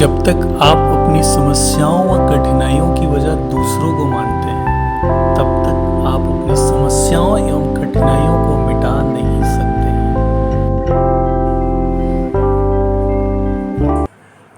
जब तक आप अपनी समस्याओं व कठिनाइयों की वजह दूसरों को मानते हैं, तब तक आप अपनी समस्याओं एवं कठिनाइयों को मिटा नहीं सकते।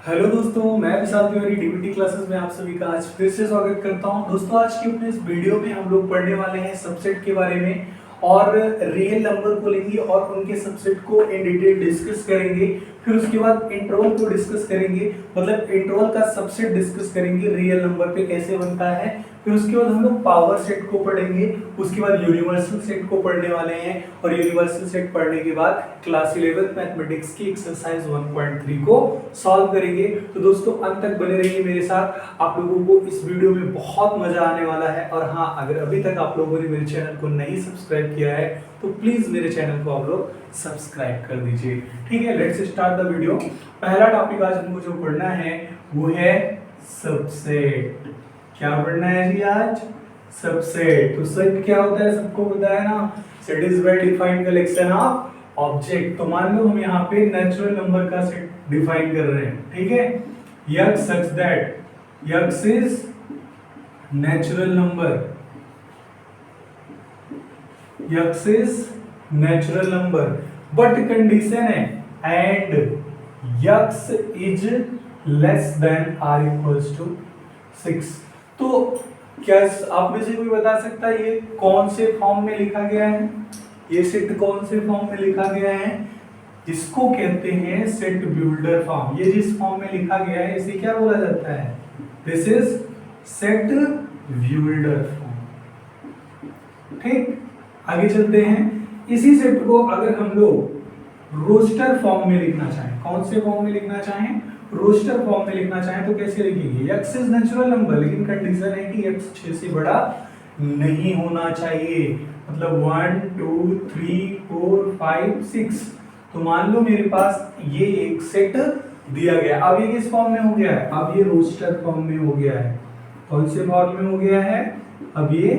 हेलो दोस्तों, मैं विशाल तिवारी डीबीटी क्लासेस में आप सभी का आज फिर से स्वागत करता हूं। दोस्तों, आज की अपने इस वीडियो में हम लोग पढ़ने वाले हैं सबसेट के बारे में और रियल नंबर को लेंगे और उनके सबसेट को इन डिटेल डिस्कस करेंगे। फिर उसके बाद इंटरवल को डिस्कस करेंगे, मतलब इंटरवल का सबसेट डिस्कस करेंगे, रियल नंबर पे कैसे बनता है। फिर उसके बाद हम लोग पावर सेट को पढ़ेंगे, उसके बाद यूनिवर्सल सेट को पढ़ने वाले हैं और यूनिवर्सल सेट पढ़ने के बाद क्लास 11 मैथमेटिक्स की एक्सरसाइज 1.3 को सॉल्व करेंगे। तो दोस्तों, अंत तक बने रहिए मेरे साथ, आप लोगों को इस वीडियो में बहुत मजा आने वाला है। और हाँ, अगर अभी तक आप लोगों ने मेरे चैनल को नहीं सब्सक्राइब किया है तो प्लीज मेरे चैनल को आप लोग सब्सक्राइब कर दीजिए। ठीक है, लेट्स स्टार्ट द वीडियो। पहला टॉपिक आज हमको जो पढ़ना है वो है सबसेट। क्या पढ़ना है जी आज? सबसेट। तो सेट क्या होता है सबको पता है ना? Set is well defined collection of object. तो मान लो हम यहाँ पे नेचुरल नंबर का सेट डिफाइन कर रहे हैं, ठीक है। x such that x is natural number, x is natural number, but condition है and x is less than or equals to 6। तो क्या आप में से कोई बता सकता है ये कौन से फॉर्म में लिखा गया है? ये सेट कौन से फॉर्म में लिखा गया है? इसको कहते हैं सेट बिल्डर फॉर्म। ये जिस फॉर्म में लिखा गया है इसे क्या बोला जाता है? This is set builder form. ठीक, आगे चलते हैं। इसी सेट को अगर हम लोग रोस्टर फॉर्म में लिखना चाहें, कौन से फॉर्म में लिखना चाहें? रोस्टर फॉर्म में लिखना चाहें तो कैसे लिखेंगे? x इज नेचुरल नंबर, लेकिन कंडीशन है कि x 6 से बड़ा नहीं होना चाहिए। मतलब 1 2 3 4 5 6। तो मान लो मेरे पास ये एक सेट दिया गया। अब ये किस फॉर्म में हो गया है? अब ये रोस्टर फॉर्म में हो गया है। कौन से फॉर्म में हो गया है? अब ये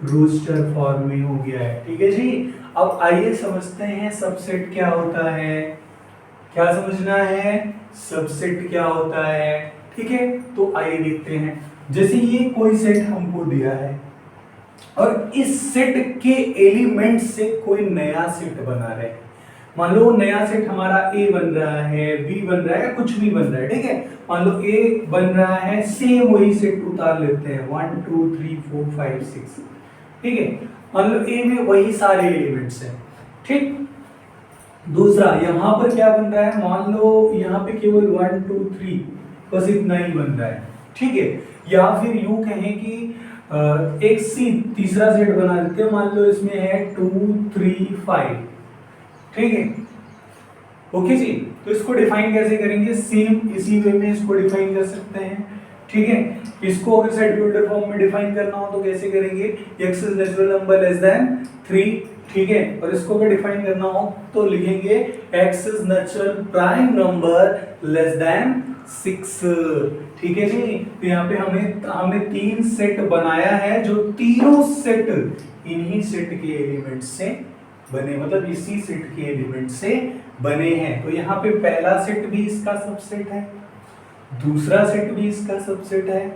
रोस्टर फॉर्म में हो गया है। ठीक है जी। अब आइए समझते हैं सबसेट क्या होता है। क्या समझना है? सबसेट क्या होता है? ठीक है, तो आइए देखते हैं। जैसे ये कोई सेट हमको दिया है और इस सेट के एलिमेंट से कोई नया सेट बना रहे हैं। मान लो नया सेट हमारा A बन रहा है, B बन रहा है, कुछ भी बन रहा है। ठीक है, मान लो A बन रहा है, सेम वही सेट उतार लेते हैं 1 2 3 4 5 6। ठीक है, मान लो A में वही सारे एलिमेंट्स हैं। ठीक, दूसरा यहां पर क्या बन रहा है? मान लो यहाँ पे केवल 1 2 3 बस इतना ही बन रहा है। ठीक है, या फिर यूं कहें कि एक सी तीसरा सेट बना देते हैं। मान लो इसमें है 2 3 5। ठीक है, ओके जी। तो इसको डिफाइन कैसे करेंगे? सेम इसी वे में इसको डिफाइन कर सकते हैं। ठीक है, इसको अगर सेट बिल्डर फॉर्म में डिफाइन करना हो तो कैसे करेंगे? x is natural number less than 3। ठीक है, और इसको अगर डिफाइन करना हो तो लिखेंगे x is natural prime number less than 6। ठीक है जी। तो यहाँ पे हमने 3 सेट बनाया है, जो तीनों सेट इन्हीं सेट के एलिमेंट से बने, मतलब इसी सेट के एलिमेंट से बने हैं। तो यहाँ पे पहला सेट भी इसका सबसेट है, दूसरा सेट भी इसका सबसेट है,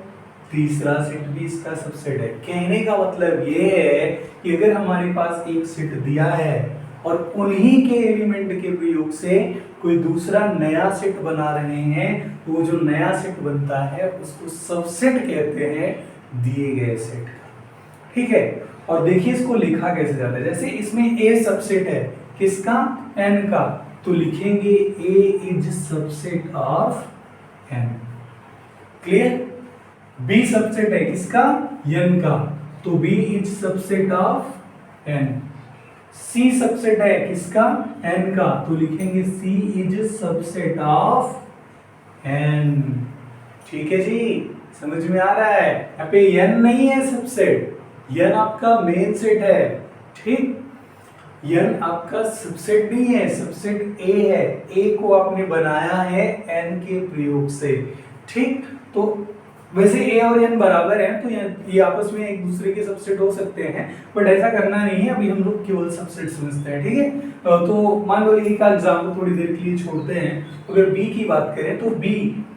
तीसरा सेट भी इसका सबसेट है। कहने का मतलब ये है कि अगर हमारे पास एक सेट दिया है और उन्हीं के एलिमेंट के प्रयोग से कोई दूसरा नया सेट बना रहे हैं, तो वो जो नया सेट बनता है उसको सबसेट कहते हैं दिए गए सेट का। ठीक है, और देखिए इसको लिखा कैसे जाता है। जैसे इसमें A सबसेट है, किसका? N का। तो लिखेंगे A is subset of N। Clear? B subset है किसका? N का। तो B is subset of N। C subset है किसका? N का। तो लिखेंगे C is subset of N। ठीक है जी, समझ में आ रहा है? यहाँ पे N नहीं है सबसेट, N आपका मेन सेट है। ठीक, N आपका सबसेट नहीं है, सबसेट A है। A को आपने बनाया है N के प्रयोग से। ठीक, तो वैसे a और n बराबर हैं तो ये आपस में एक दूसरे के सबसेट हो सकते हैं, बट ऐसा करना नहीं है, अभी हम लोग केवल सबसेट समझते हैं, ठीक है। तो मान लो एक एग्जाम्पल थोड़ी देर के लिए छोड़ते हैं। अगर b की बात करें तो b,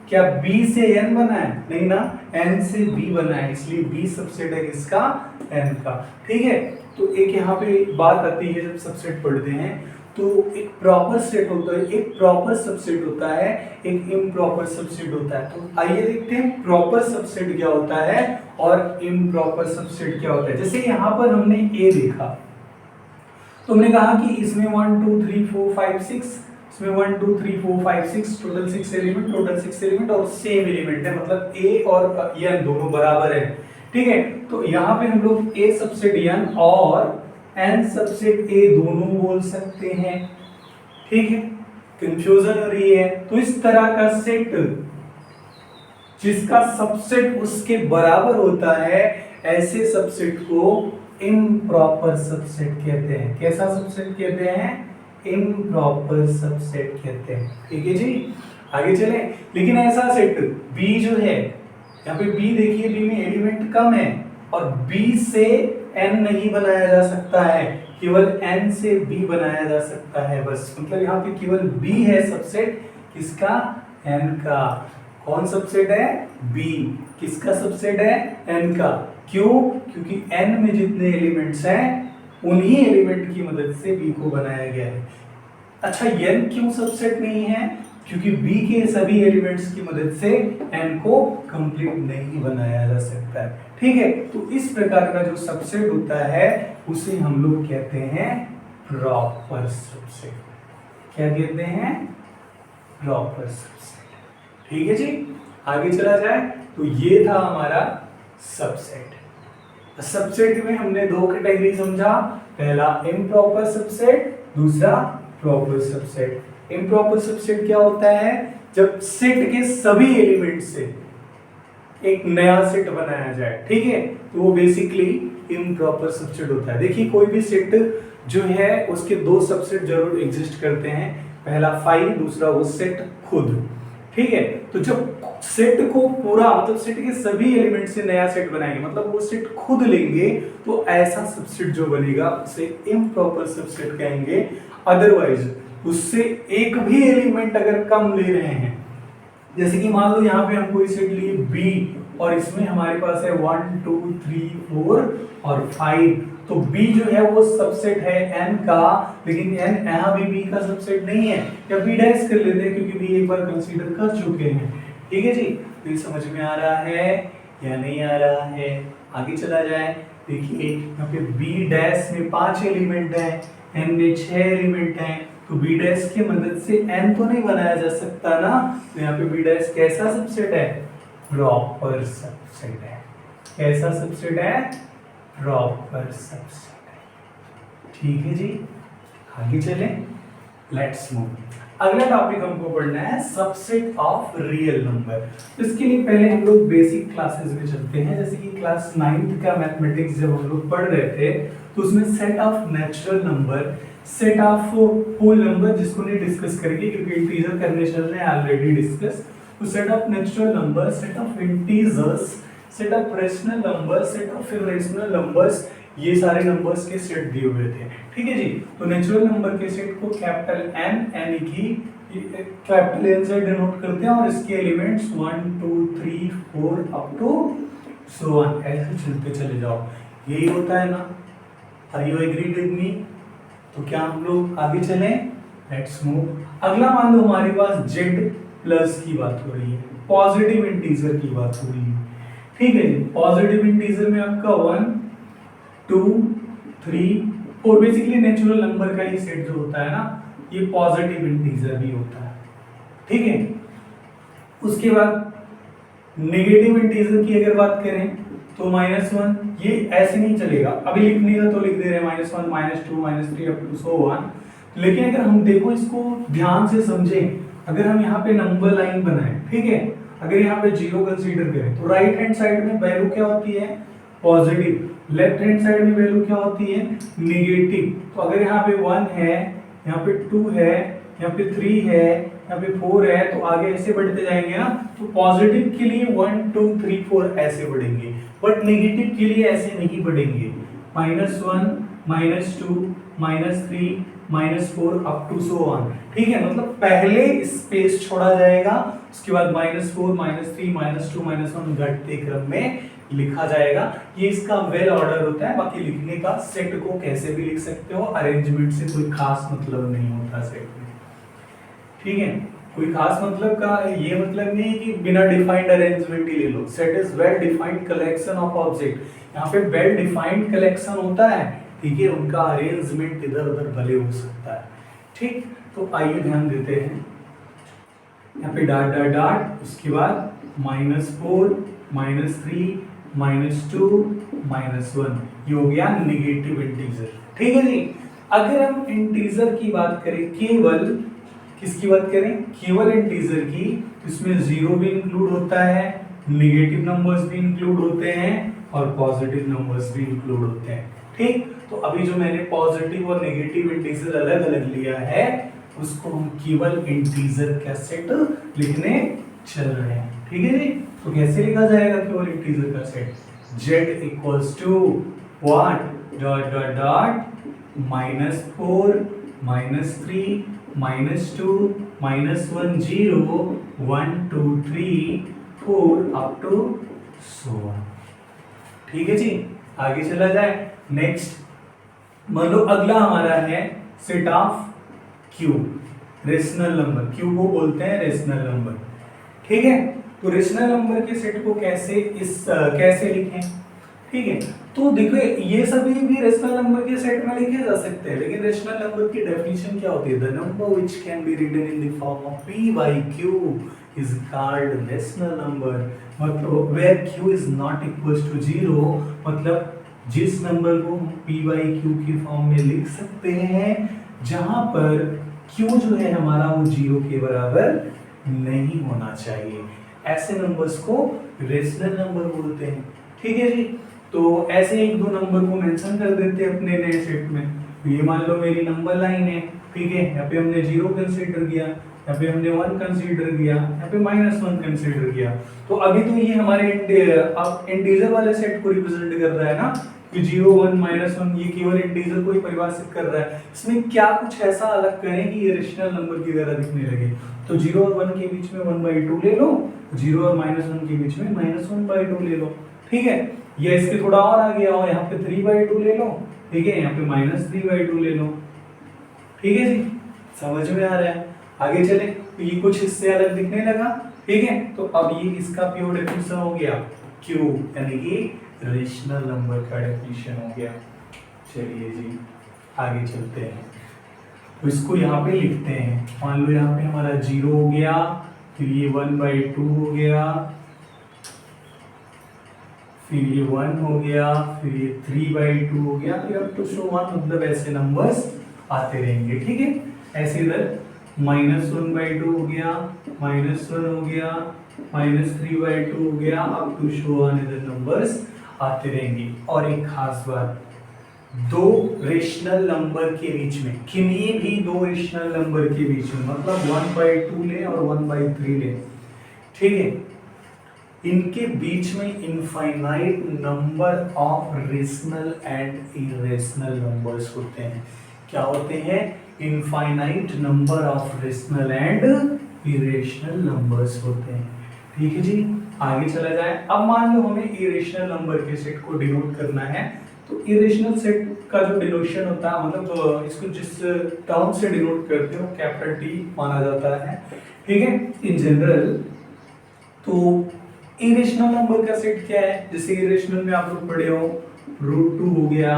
क्या b से n बना है? नहीं ना, n से b बना है, इसलिए b सबसेट है किसका? n का, ठीक है। तो एक यहाँ पे बात आती है, जब सबसेट पढ़ते हैं तो एक प्रॉपर सेट होता है, एक प्रॉपर सबसेट होता है, एक इम्प्रॉपर सबसेट होता है। तो आइए देखते हैं प्रॉपर सबसेट क्या होता है और इम्प्रॉपर सबसेट क्या होता है। जैसे यहाँ पर हमने a देखा, तो हमने कहा कि इसमें 1 2 3 4 5 6, इसमें 1 2 3 4 5 6 टोटल 6 एलिमेंट और सेम एलिमेंट है, मतलब a और n दोनों बराबर है, ठीक है। तो यहाँ पे हम लोग a सबसेट n और n सबसेट a दोनों बोल सकते हैं, ठीक है। कंफ्यूजन हो रही है? तो इस तरह का सेट जिसका सबसेट उसके बराबर होता है, ऐसे सबसेट को इम्प्रॉपर सबसेट कहते हैं। कैसा सबसेट कहते हैं? इम्प्रॉपर सबसेट कहते हैं, ठीक है जी। आगे चले, लेकिन ऐसा सेट b जो है, यहाँ पे b देखिए, b में एलिमेंट कम है और b से n नहीं बनाया जा सकता है, केवल n से b बनाया जा सकता है बस। मतलब यहाँ पे केवल b है सबसेट, किसका? n का। कौन सबसेट है? b। किसका सबसेट है? n का। क्यों? क्योंकि n में जितने एलिमेंट्स हैं उन्हीं एलिमेंट की मदद से b को बनाया गया है। अच्छा, n क्यों सबसेट नहीं है? क्योंकि b के सभी एलिमेंट्स की मदद से n को कंप्लीट नहीं बनाया जा सकता है, ठीक है। तो इस प्रकार का जो सबसेट होता है उसे हम लोग कहते हैं प्रॉपर सबसेट। क्या कहते हैं? प्रॉपर सबसेट, ठीक है जी। आगे चला जाए तो ये था हमारा सबसेट। सबसेट में हमने दो कैटेगरी समझा, पहला इम्प्रॉपर सबसेट, दूसरा प्रॉपर सबसेट। इम्प्रॉपर सबसेट क्या होता है? जब सेट के सभी एलिमेंट से एक नया सेट बनाया जाए, ठीक है, तो वो बेसिकली इम्प्रॉपर सबसेट होता है। देखिए, कोई भी सेट जो है उसके दो सबसेट जरूर एग्जिस्ट करते हैं, पहला फाइल, दूसरा वो सेट खुद, ठीक है। तो जब सेट को पूरा, मतलब सेट के सभी एलिमेंट से नया सेट बनाएंगे, मतलब वो सेट खुद लेंगे, तो ऐसा सबसेट जो बनेगा उसे इम्प्रॉपर सबसेट कहेंगे। अदरवाइज उससे एक भी एलिमेंट अगर कम ले रहे हैं, जैसे कि मान लो यहाँ पे हम कोई सेट लिए b और इसमें हमारे पास है 1 2 3 4 और 5, तो b जो है वो सबसेट है n का, लेकिन n यहाँ भी b का सबसेट नहीं है, या b डैश कर लेते हैं क्योंकि b एक बार कंसीडर कर चुके हैं, ठीक है जी। तो ये समझ में आ रहा है या नहीं आ रहा है? आगे चला जाए, देखिए यहाँ पे b डैश में 5 एलिमेंट है, n में 6 एलिमेंट हैं, तो b डैश की मदद से n तो नहीं बनाया जा सकता ना, तो यहाँ पे b डैश कैसा सबसेट है? प्रॉपर सबसेट है। कैसा सबसेट है? प्रॉपर सबसेट है, ठीक है जी। आगे चले, लेट्स मूव। अगला टॉपिक हमको पढ़ना है सबसेट ऑफ रियल नंबर। इसके लिए पहले हम लोग बेसिक क्लासेस में चलते हैं। जैसे कि क्लास 9th का मैथमेटिक्स जब हम लोग पढ़ रहे थे, तो उसमें set of natural number, set of whole number, जिसको नहीं डिस्कस करेंगे क्योंकि इंटीजर करने चल रहे हैं, ऑलरेडी डिस्कस। तो set of natural number, set of integers, set of rational number, set of irrational numbers, ये सारे नंबर्स के सेट दिए हुए थे, ठीक है जी। तो नेचुरल नंबर के सेट को कैपिटल N, यानी कि कैपिटल N से डिनोट करते हैं, और इसके elements 1 2 3 4 up to so on, ऐसे चलते चले जाओ। यही होता है ना? Are you agreed with me? तो क्या हम लोग आगे चलें? Let's move. अगला मान लो हमारे पास z प्लस की बात हो रही है, पॉजिटिव इंटीजर की बात हो रही है, ठीक है जी। पॉजिटिव इंटीजर में आपका 1 2 3 4 बेसिकली नेचुरल नंबर का ही सेट जो होता है ना, ये पॉजिटिव इंटीजर भी होता है, ठीक है। उसके बाद नेगेटिव इंटीजर की अगर बात करें तो -1, ये ऐसे नहीं चलेगा, अभी लिखने का तो लिख दे रहे हैं -1 -2 -3 अप टू सो ऑन। लेकिन अगर हम देखो, इसको ध्यान से समझें, अगर हम यहाँ पे नंबर लाइन बनाएं, ठीक है, अगर यहाँ पे 0 कंसीडर करें, तो राइट हैंड साइड में वैल्यू क्या होती है? पॉजिटिव। लेफ्ट हैंड साइड में वैल्यू क्या होती है? नेगेटिव। तो अगर यहाँ पे 1 है, यहाँ पे 2 है, यहाँ पे 3 है, यहाँ पे 4 है तो आगे ऐसे बढ़ते जाएंगे ना, तो पॉजिटिव के लिए 1 2 3 4 ऐसे बढ़ेंगे, बट नेगेटिव के लिए ऐसे नहीं बढ़ेंगे। -1 -2 -3 -4 अप टू सो ऑन। ठीक है, मतलब पहले स्पेस छोड़ा जाएगा, उसके बाद -4 -3 -2 -1 घटते क्रम में लिखा जाएगा। ये इसका वेल ऑर्डर होता है। बाकी लिखने का सेट को कैसे भी लिख सकते हो, अरेंजमेंट से कोई खास मतलब नहीं होता सेट में। ठीक है, कोई खास मतलब का ये मतलब नहीं है कि बिना डिफाइंड अरेंजमेंट ही ले लो। Set is well defined collection of object. यहाँ पे वेल डिफाइंड कलेक्शन होता है, ठीक है, उनका अरेंजमेंट इधर उधर भले हो सकता है। ठीक, तो आइए ध्यान देते हैं। यहाँ पे डॉट डॉट डॉट, उसके बाद -4 -3 -2 -1, ये हो गया नेगेटिव इंटीजर। ठीक है जी। अगर हम इंटीजर की बात करें, केवल किसकी बात करें, केवल इंटीजर की, इसमें 0 भी इंक्लूड होता है, नेगेटिव नंबर्स भी इंक्लूड होते हैं और पॉजिटिव नंबर्स भी इंक्लूड होते हैं। ठीक, तो अभी जो मैंने पॉजिटिव और नेगेटिव इंटीजर अलग अलग लिया है, उसको हम केवल इंटीजर का सेट लिखने चल रहे हैं। ठीक है जी। तो कैसे लिखा जाएगा केवल इंटीजर का set? z equals to what, dot dot dot -4 -3 -2 -1 0 1 2 3 4 up to so on. ठीक है जी, आगे चला जाए। नेक्स्ट मान लो अगला हमारा है set of Q, rational number. Q को बोलते हैं रेशनल नंबर। ठीक है, तो रेशनल नंबर के सेट को कैसे लिखें? ठीक है, तो देखो ये सभी भी रेशनल नंबर के सेट में लिखे जा सकते हैं, लेकिन रेशनल नंबर की डेफिनेशन क्या होती है? The number which can be written in the form of p by q is called rational number। मतलब where q is not equals to 0, मतलब जिस नंबर को हम p by q की फॉर्म में लिख सकते हैं जहां पर q जो है हमारा वो 0 के बराबर नहीं होना चाहिए, ऐसे नंबर्स को रेशनल नंबर बोलते हैं। ठीक है जी। तो ऐसे एक दो नंबर को मेंशन कर देते हैं अपने नए सेट में। ये मान लो मेरी नंबर लाइन है, ठीक है, यहाँ पे हमने 0 कंसीडर किया, यहाँ पे हमने 1 कंसीडर किया, यहाँ पे -1 कंसीडर किया। तो अभी तो ये हमारे इंटीजर वाले सेट को रिप्रेजेंट कर रहा है ना, कि 0 1 -1 ये केवल इंटीजर को ही परिभाषित कर रहा है। इसमें क्या कुछ ऐसा अलग करें कि ये रेशनल नंबर की तरह दिखने लगे? तो 0 और 1 के बीच में 1/2 ले लो, 0 और -1 के बीच में -1/2 ले लो। ठीक है, या इसके थोड़ा और आगे आओ, यहाँ पे 3/2 ले लो, ठीक है, यहाँ पे -3/2 ले लो। ठीक है जी, समझ में आ रहा है? आगे चले, तो ये कुछ इससे अलग दिखने लगा। ठीक है, तो अब ये इसका प्योर डेफिनेशन हो गया Q, यानी कि रेशनल नंबर का डेफिनेशन हो गया। चलिए जी आगे चलते हैं, तो इसको यहाँ पे लिखते हैं। मान लो यहाँ पे हमारा 0 हो गया, फिर ये 1/2 हो गया, फिर ये 1 हो गया, फिर ये 3/2 हो गया, फिर अब टू सो ऑन, मतलब ऐसे नंबर्स आते रहेंगे। ठीक है, ऐसे इधर -1/2 हो गया, -1 हो गया, -3/2 हो गया, अब टू सो ऑन इधर नंबर्स आते रहेंगे। और एक खास बात, दो रेशनल नंबर के बीच में, किन्हीं भी दो रेशनल नंबर के बीच में, मतलब 1/2 ले और 1/3 ले, ठीक है, इनके बीच में infinite number of rational and irrational numbers होते हैं। क्या होते हैं? Infinite number of rational and irrational numbers होते हैं। ठीक है जी, आगे चला जाए। अब मान लो हमें इरेशनल नंबर के सेट को डिनोट करना है, तो इरेशनल सेट का जो डिनोशन होता है, मतलब इसको जिस टर्म से डिनोट करते हो कैपिटल टी माना जाता है। ठीक है, इन जनरल तो इरेशनल नंबर का सेट क्या है? जैसे इरेशनल में आप लोग पढ़े हो, √2 हो गया,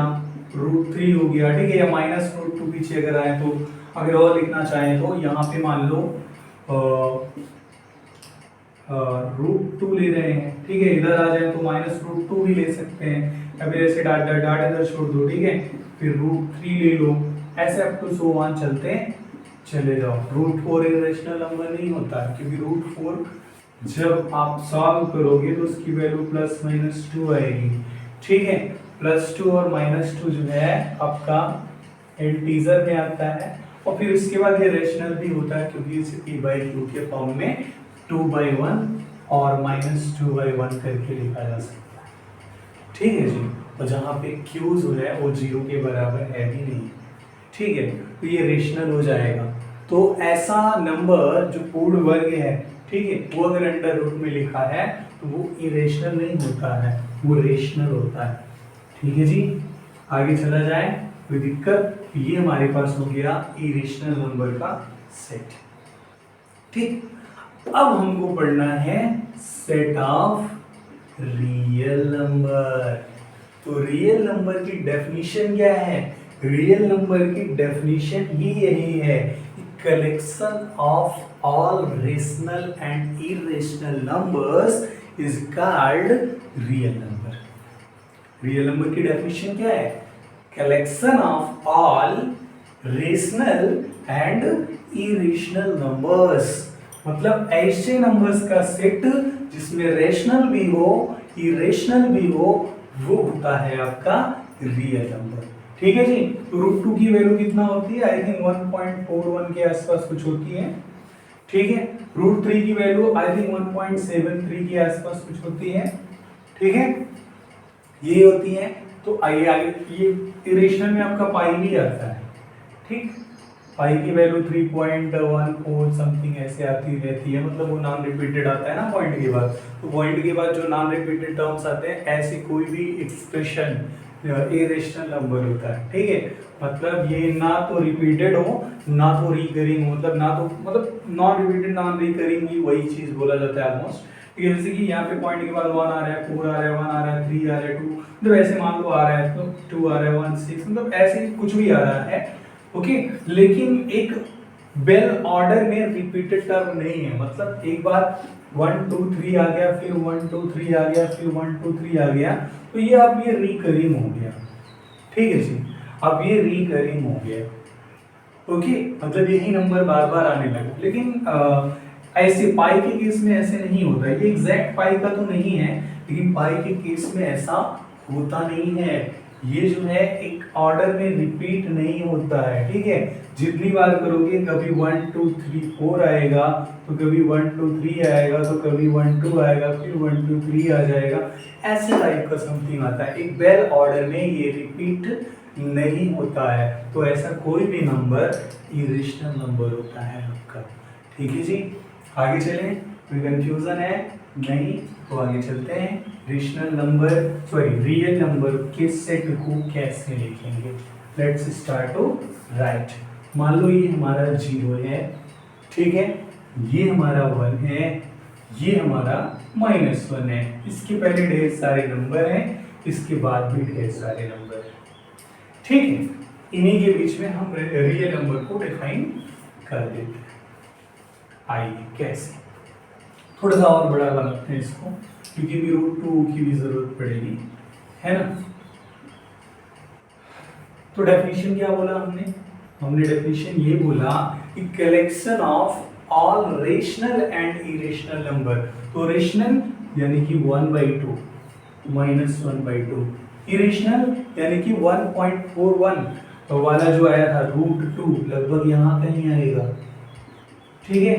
√3 हो गया, ठीक है, या -√2 पीछे अगर आए तो, अगर और लिखना चाहें तो यहाँ पे मान लो √2 ले रहे हैं, ठीक है, इधर आ जाए तो -√2 भी ले सकते हैं, या फिर ऐसे डाट डाट डाट इधर छोड़ दो, ठीक है, फिर √3 ले लो, ऐसे अप टू सो ऑन चलते चले जाओ। √4 इरेशनल नंबर नहीं होता, क्योंकि √4 जब आप सॉल्व करोगे तो उसकी वैल्यू +-2 आएगी। ठीक है, +2 और -2 जो है आपका इंटीजर में आता है, और फिर उसके बाद ये रेशनल भी होता है क्योंकि इसे p/q के फॉर्म में 2/1 और -2/1 करके लिखा जा सकता है। ठीक है जी। और जहाँ पे q जो है वो 0 के बराबर है ही नहीं, ठीक है, तो ये रेशनल हो जाएगा। तो ऐसा नंबर जो पूर्ण वर्ग है, ठीक है, वो अगर अंडर रूट में लिखा है तो वो इरेशनल नहीं होता है, वो रेशनल होता है। ठीक है जी। आगे चला जाए, कोई दिक्कत? ये हमारे पास हो गया इरेशनल नंबर का सेट। ठीक, अब हमको पढ़ना है सेट ऑफ रियल नंबर। तो रियल नंबर की डेफिनेशन क्या है? रियल नंबर की डेफिनेशन ही यही है, collection of all rational and irrational numbers is called real number. Real number की डेफिनेशन क्या है? Collection of all rational and irrational numbers, मतलब ऐसे नंबर्स का सेट जिसमें रेशनल भी हो इरेशनल भी हो, वो होता है आपका रियल नंबर। ठीक है जी। तो √2 की वैल्यू कितना होती है? आई थिंक 1.41 के आसपास कुछ होती है। ठीक है। √3 की वैल्यू आई थिंक 1.73 के आसपास कुछ होती है। ठीक है, ये होती है। तो आइए आगे, ये इरेशनल में आपका पाई भी आता है। ठीक, पाई की वैल्यू 3.14 समथिंग ऐसे आती रहती है, मतलब वो नॉन रिपीटेड आता है ना पॉइंट के बाद। तो पॉइंट के बाद जो नॉन रिपीटेड टर्म्स आते हैं, ऐसी कोई भी एक्सप्रेशन इरेशनल नंबर होता है। ठीक है, मतलब ये ना तो रिपीटेड हो ना तो रिकरिंग हो, मतलब ना तो मतलब नॉन रिपीटेड नॉन रिकरिंग ही वही चीज बोला जाता है ऑलमोस्ट। ठीक है, जैसे कि यहाँ पे पॉइंट के बाद 1 आ रहा है, 4 आ रहा है, 1 आ रहा है, 3 आ रहा है, 2, मतलब ऐसे मान लो आ रहा है, तो 2 आ रहा है, 1 6, मतलब ऐसे कुछ भी आ रहा है। ओके, लेकिन एक बेल ऑर्डर में रिपीटेड टर्म नहीं है, मतलब एक बार 1 2 3 आ गया, फिर 1 2 3 आ गया, फिर 1 2 3 आ गया, तो ये अब ये रिकरिंग हो गया। ठीक है जी, अब ये रिकरिंग हो गया। ओके, मतलब यही नंबर बार बार आने लगा। लेकिन ऐसे पाई के केस में ऐसे नहीं होता। ये एग्जैक्ट पाई का तो नहीं है, लेकिन पाई के केस में ऐसा होता नहीं है। ये जो है एक ऑर्डर में रिपीट नहीं होता है। ठीक है, जितनी बार करोगे, कभी 1 2 3 4 आएगा, तो कभी 1 2 3 आएगा, तो कभी 1 2 आएगा, फिर 1 2 3 आ जाएगा, ऐसे टाइप का समथिंग आता है। एक बेल ऑर्डर में ये रिपीट नहीं होता है। तो ऐसा कोई भी नंबर इरेशनल नंबर होता है आपका। ठीक है जी, आगे चलें। कोई कंफ्यूजन है? नहीं, तो आगे चलते हैं। रियल नंबर के सेट को कैसे लिखेंगे? Let's start to write. मान लो ये हमारा 0 है, ठीक है, ये हमारा 1 है, ये हमारा -1 है। इसके पहले ढेर सारे नंबर हैं, इसके बाद भी ढेर सारे नंबर हैं। ठीक है, इन्हीं के बीच में हम रियल नंबर को डिफाइन कर देते हैं। आइए कैसे, थोड़ा सा और बड़ा बनाते हैं इसको, क्योंकि भी √2 की भी जरूरत पड़ेगी, है ना। तो डेफिनेशन क्या बोला हमने? हमने डेफिनेशन ये बोला कि collection of all rational and irrational number. तो रेशनल यानी कि 1/2 -1/2, इरेशनल यानी कि 1.41 तो वाला जो आया था √2 लगभग यहाँ कहीं आएगा। ठीक है,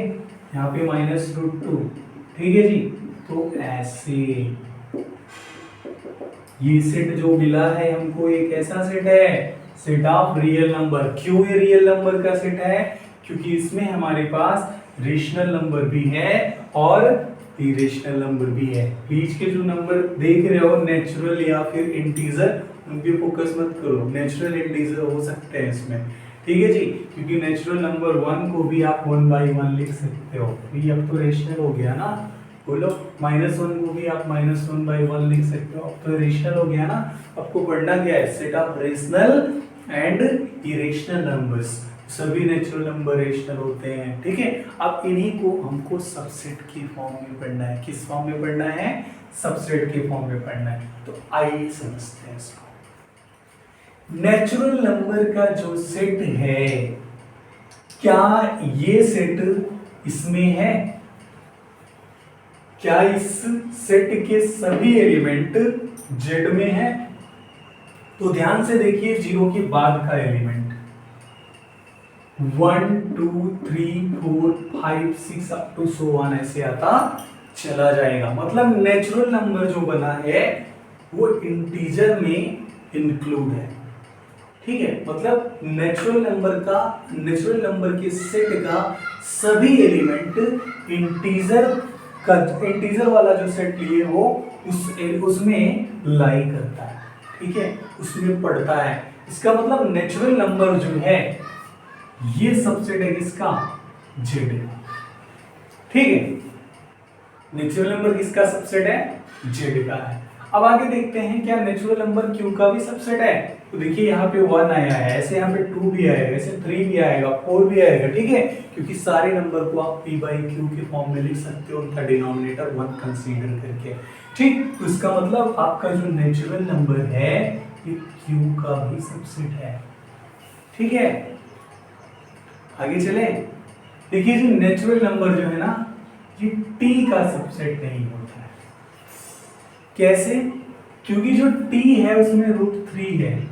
यहाँ पे -√2। ठीक है जी, तो ऐसे ये सेट जो मिला है हमको, ये कैसा सेट है? Set of real number. क्यों ये रियल नंबर का सेट है? क्योंकि इसमें हमारे पास रेशनल नंबर भी है और इरेशनल नंबर भी है। बीच के जो नंबर देख रहे हो, नेचुरल या फिर इंटीजर, उन पे फोकस मत करो। नेचुरल इंटीजर हो सकते हैं इसमें। ठीक है जी, क्योंकि नेचुरल नंबर 1 को भी आप 1/1 लिख सकते हो। ये अब तो रेशनल हो गया ना, बोलो। -1 को भी आप -1/1 लिख सकते हो, अब तो रेशनल हो गया ना। आपको पढ़ना क्या है? Set of rational and irrational numbers. सभी नेचुरल नंबर रेशनल होते हैं। ठीक है, अब इन्हीं को हमको सबसेट के फॉर्म में पढ़ना है। किस फॉर्म में पढ़ना है? सबसेट के फॉर्म में पढ़ना है। तो आइए समझते हैं इसको। नेचुरल नंबर का जो सेट है, क्या ये सेट इसमें है? क्या इस सेट के सभी एलिमेंट जेड में है? तो ध्यान से देखिए 0 के बाद का element, 1 2 3 4 5 6 up to so on ऐसे आता चला जाएगा। मतलब नेचुरल नंबर जो बना है वो इंटीजर में इंक्लूड है। ठीक है, मतलब नेचुरल नंबर के सेट का सभी एलिमेंट इंटीजर वाला जो सेट लिए वो उसमें लाई करता है। ठीक है, उसमें पढ़ता है। इसका मतलब नेचुरल नंबर जो है ये सबसेट है किसका? जेड का। ठीक है, नेचुरल नंबर किसका सबसेट है? जेड का है। अब आगे देखते हैं क्या नेचुरल नंबर क्यू का भी सबसेट है। तो देखिए यहाँ पे 1 आया है, ऐसे यहाँ पे 2 भी आएगा, ऐसे 3 भी आएगा, 4 भी आएगा। ठीक है, क्योंकि सारे नंबर को आप p बाई क्यू के फॉर्म में लिख सकते हो, उनका डिनोमिनेटर 1 कंसीडर करके। ठीक, तो इसका मतलब आपका जो नेचुरल नंबर है ये क्यू का भी सबसेट है। ठीक है, आगे चले। देखिए जो नेचुरल नंबर जो है ना ये t का सबसेट नहीं होता है। कैसे? क्योंकि जो t है उसमें √3 है,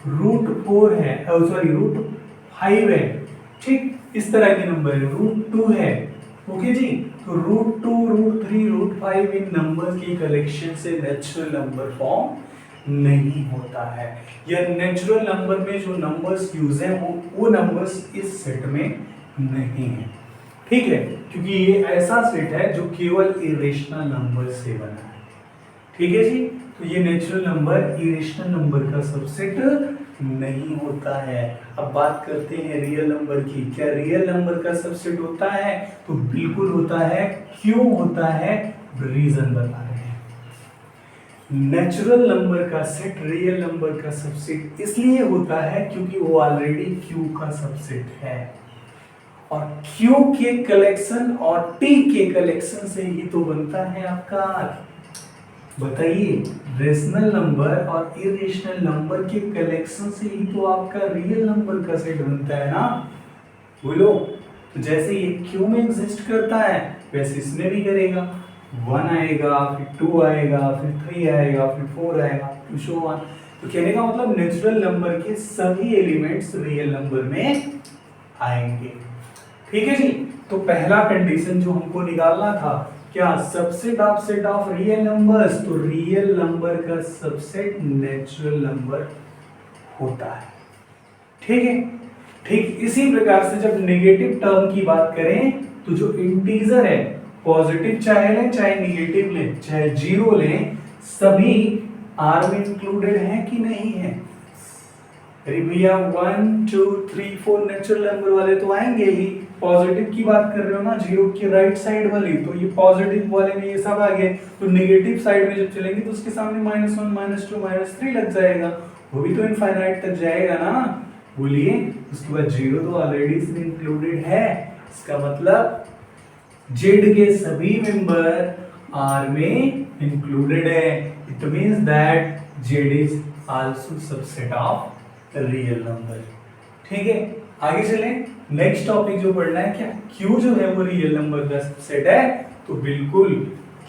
√4 है, सॉरी √5 है। ठीक, इस तरह के नंबर है, √2 है। ओके जी, तो √2 √3 √5 इन नंबर की कलेक्शन से नेचुरल नंबर फॉर्म नहीं होता है। या नेचुरल नंबर में जो नंबर्स यूज है वो नंबर्स इस सेट में नहीं है। ठीक है, क्योंकि ये ऐसा सेट है जो केवल इरेशनल नंबर से बना है। ठीक है जी, तो ये नेचुरल नंबर इरेशनल नंबर का सबसेट नहीं होता है। अब बात करते हैं रियल नंबर की। क्या रियल नंबर का सबसेट होता है? तो बिल्कुल होता है। क्यों होता है? रीजन बता रहे हैं। नेचुरल नंबर का सेट रियल नंबर का सबसेट इसलिए होता है क्योंकि वो ऑलरेडी क्यू का सबसेट है, और क्यू के कलेक्शन और टी के कलेक्शन से ही तो बनता है आपका। बताइए, रेशनल नंबर और इरेशनल नंबर के कलेक्शन से ही तो आपका रियल नंबर का सेट बनता है ना। बोलो, तो जैसे ये क्यू में एग्जिस्ट करता है वैसे इसमें भी करेगा। 1 आएगा, फिर 2 आएगा, फिर 3 आएगा, फिर 4 आएगा, फिर सो ऑन। तो कहने का मतलब नेचुरल नंबर के सभी एलिमेंट्स रियल नंबर में आएंगे। ठीक है जी, तो पहला कंडीशन जो हमको निकालना था क्या? Subset of set of real numbers. तो रियल नंबर का सबसेट नेचुरल नंबर होता है। ठीक है, ठीक इसी प्रकार से जब नेगेटिव टर्म की बात करें तो जो इंटीजर है, पॉजिटिव चाहे लें चाहे नेगेटिव लें चाहे जीरो लें, सभी आर में इंक्लूडेड है कि नहीं है? अरे भैया 1 2 3 4 नेचुरल नंबर वाले तो आएंगे ही। पॉजिटिव की बात कर रहे हो ना, जीरो की राइट साइड वाली, तो ये पॉजिटिव वाले में ये सब आ गए। तो नेगेटिव साइड में जब चलेंगे तो उसके सामने -1 -2 -3 लग जाएगा, वो भी तो इनफाइनाइट तक जाएगा ना। बोलिए, उसके बाद जीरो तो ऑलरेडी इसमें इंक्लूडेड है। इसका मतलब जेड के सभी मेंबर आर में इंक्लूडेड है। It means that Z is also subset of real number. ठीक है, आगे चलें। नेक्स्ट टॉपिक जो पढ़ना है, क्या क्यू जो है वो रियल नंबर का सबसेट है? तो बिल्कुल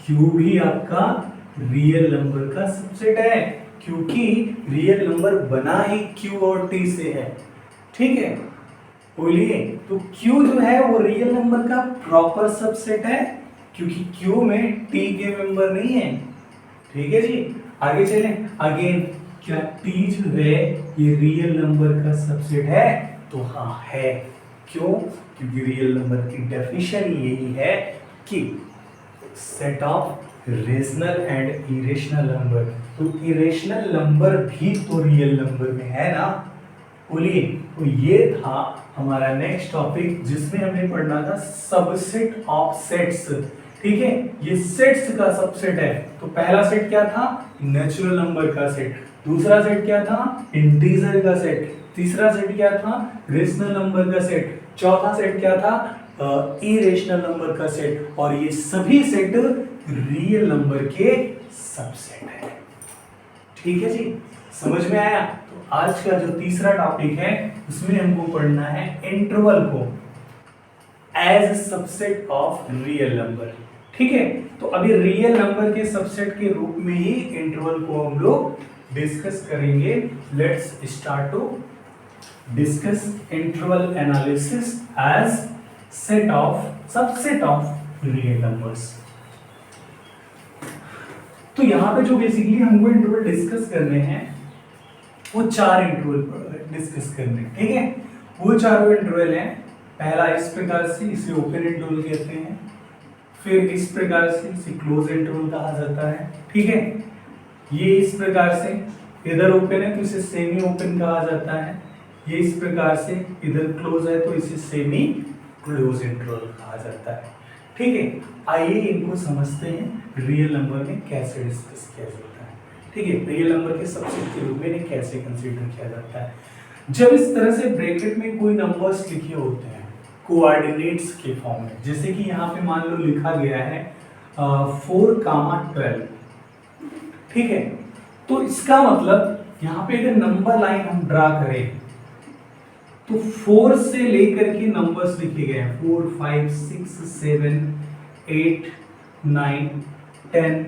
क्यू भी आपका रियल नंबर का सबसेट है, क्योंकि रियल नंबर बना ही क्यू और टी से है। ठीक है, बोलिए, तो क्यू जो है वो रियल नंबर का प्रॉपर सबसेट है, क्योंकि क्यू में टी के मेंबर नहीं है। ठीक है जी, आगे चलें। अगेन, क्या टी जो है ये रियल नंबर का सबसेट है? तो हाँ है। क्यों? क्योंकि रियल नंबर की डेफिनेशन यही है कि set of rational and irrational number. तो इरेशनल नंबर भी तो रियल नंबर में है ना। बोलिए, तो ये था हमारा नेक्स्ट टॉपिक जिसमें हमने पढ़ना था सबसेट ऑफ सेट्स। ठीक है, ये सेट्स का सबसेट है। तो पहला सेट क्या था? नेचुरल नंबर का सेट। दूसरा सेट क्या था? इंटीजर का सेट। तीसरा सेट क्या था? रेशनल नंबर का सेट। चौथा सेट क्या था? इरेशनल नंबर का सेट। और ये सभी सेट रियल नंबर के सबसेट है। ठीक है जी, समझ में आया? तो आज का जो तीसरा टॉपिक है उसमें हमको पढ़ना है इंटरवल को as subset of real number. ठीक है, तो अभी रियल नंबर के सबसेट के रूप में ही इंटरवल को हम लोग डिस्कस करेंगे। Let's start to discuss interval analysis as subset of real numbers. तो यहां पे जो बेसिकली हमको इंटरवल डिस्कस करने हैं वो 4 इंटरवल डिस्कस करने हैं, ठीक है। वो चारों इंटरवल हैं, पहला इस प्रकार से, इसे ओपन इंटरवल कहते हैं, फिर इस प्रकार से इसे क्लोज इंटरवल कहा जाता है, ठीक है। ये इस प्रकार से इधर ओपन है तो इसे सेमी ओपन कहा जाता है, ये इस प्रकार से इधर क्लोज है तो इसे सेमी क्लोज इंटरवल कहा जाता है, ठीक है। आइए इनको समझते हैं रियल नंबर में कैसे डिस्कस किया जाता है, ठीक है। रियल नंबर के सबसेट के रूप में इन्हें कैसे कंसीडर किया जाता है। जब इस तरह से ब्रैकेट में कोई नंबर्स लिखे होते हैं कोऑर्डिनेट्स के फॉर्म में, जैसे कि यहाँ पे मान लो लिखा गया है 4, 12, ठीक है। तो इसका मतलब यहाँ पे अगर नंबर लाइन हम ड्रा करें तो 4 से लेकर के नंबर्स लिखे गए हैं 4, 5, 6, 7, 8, 9, 10,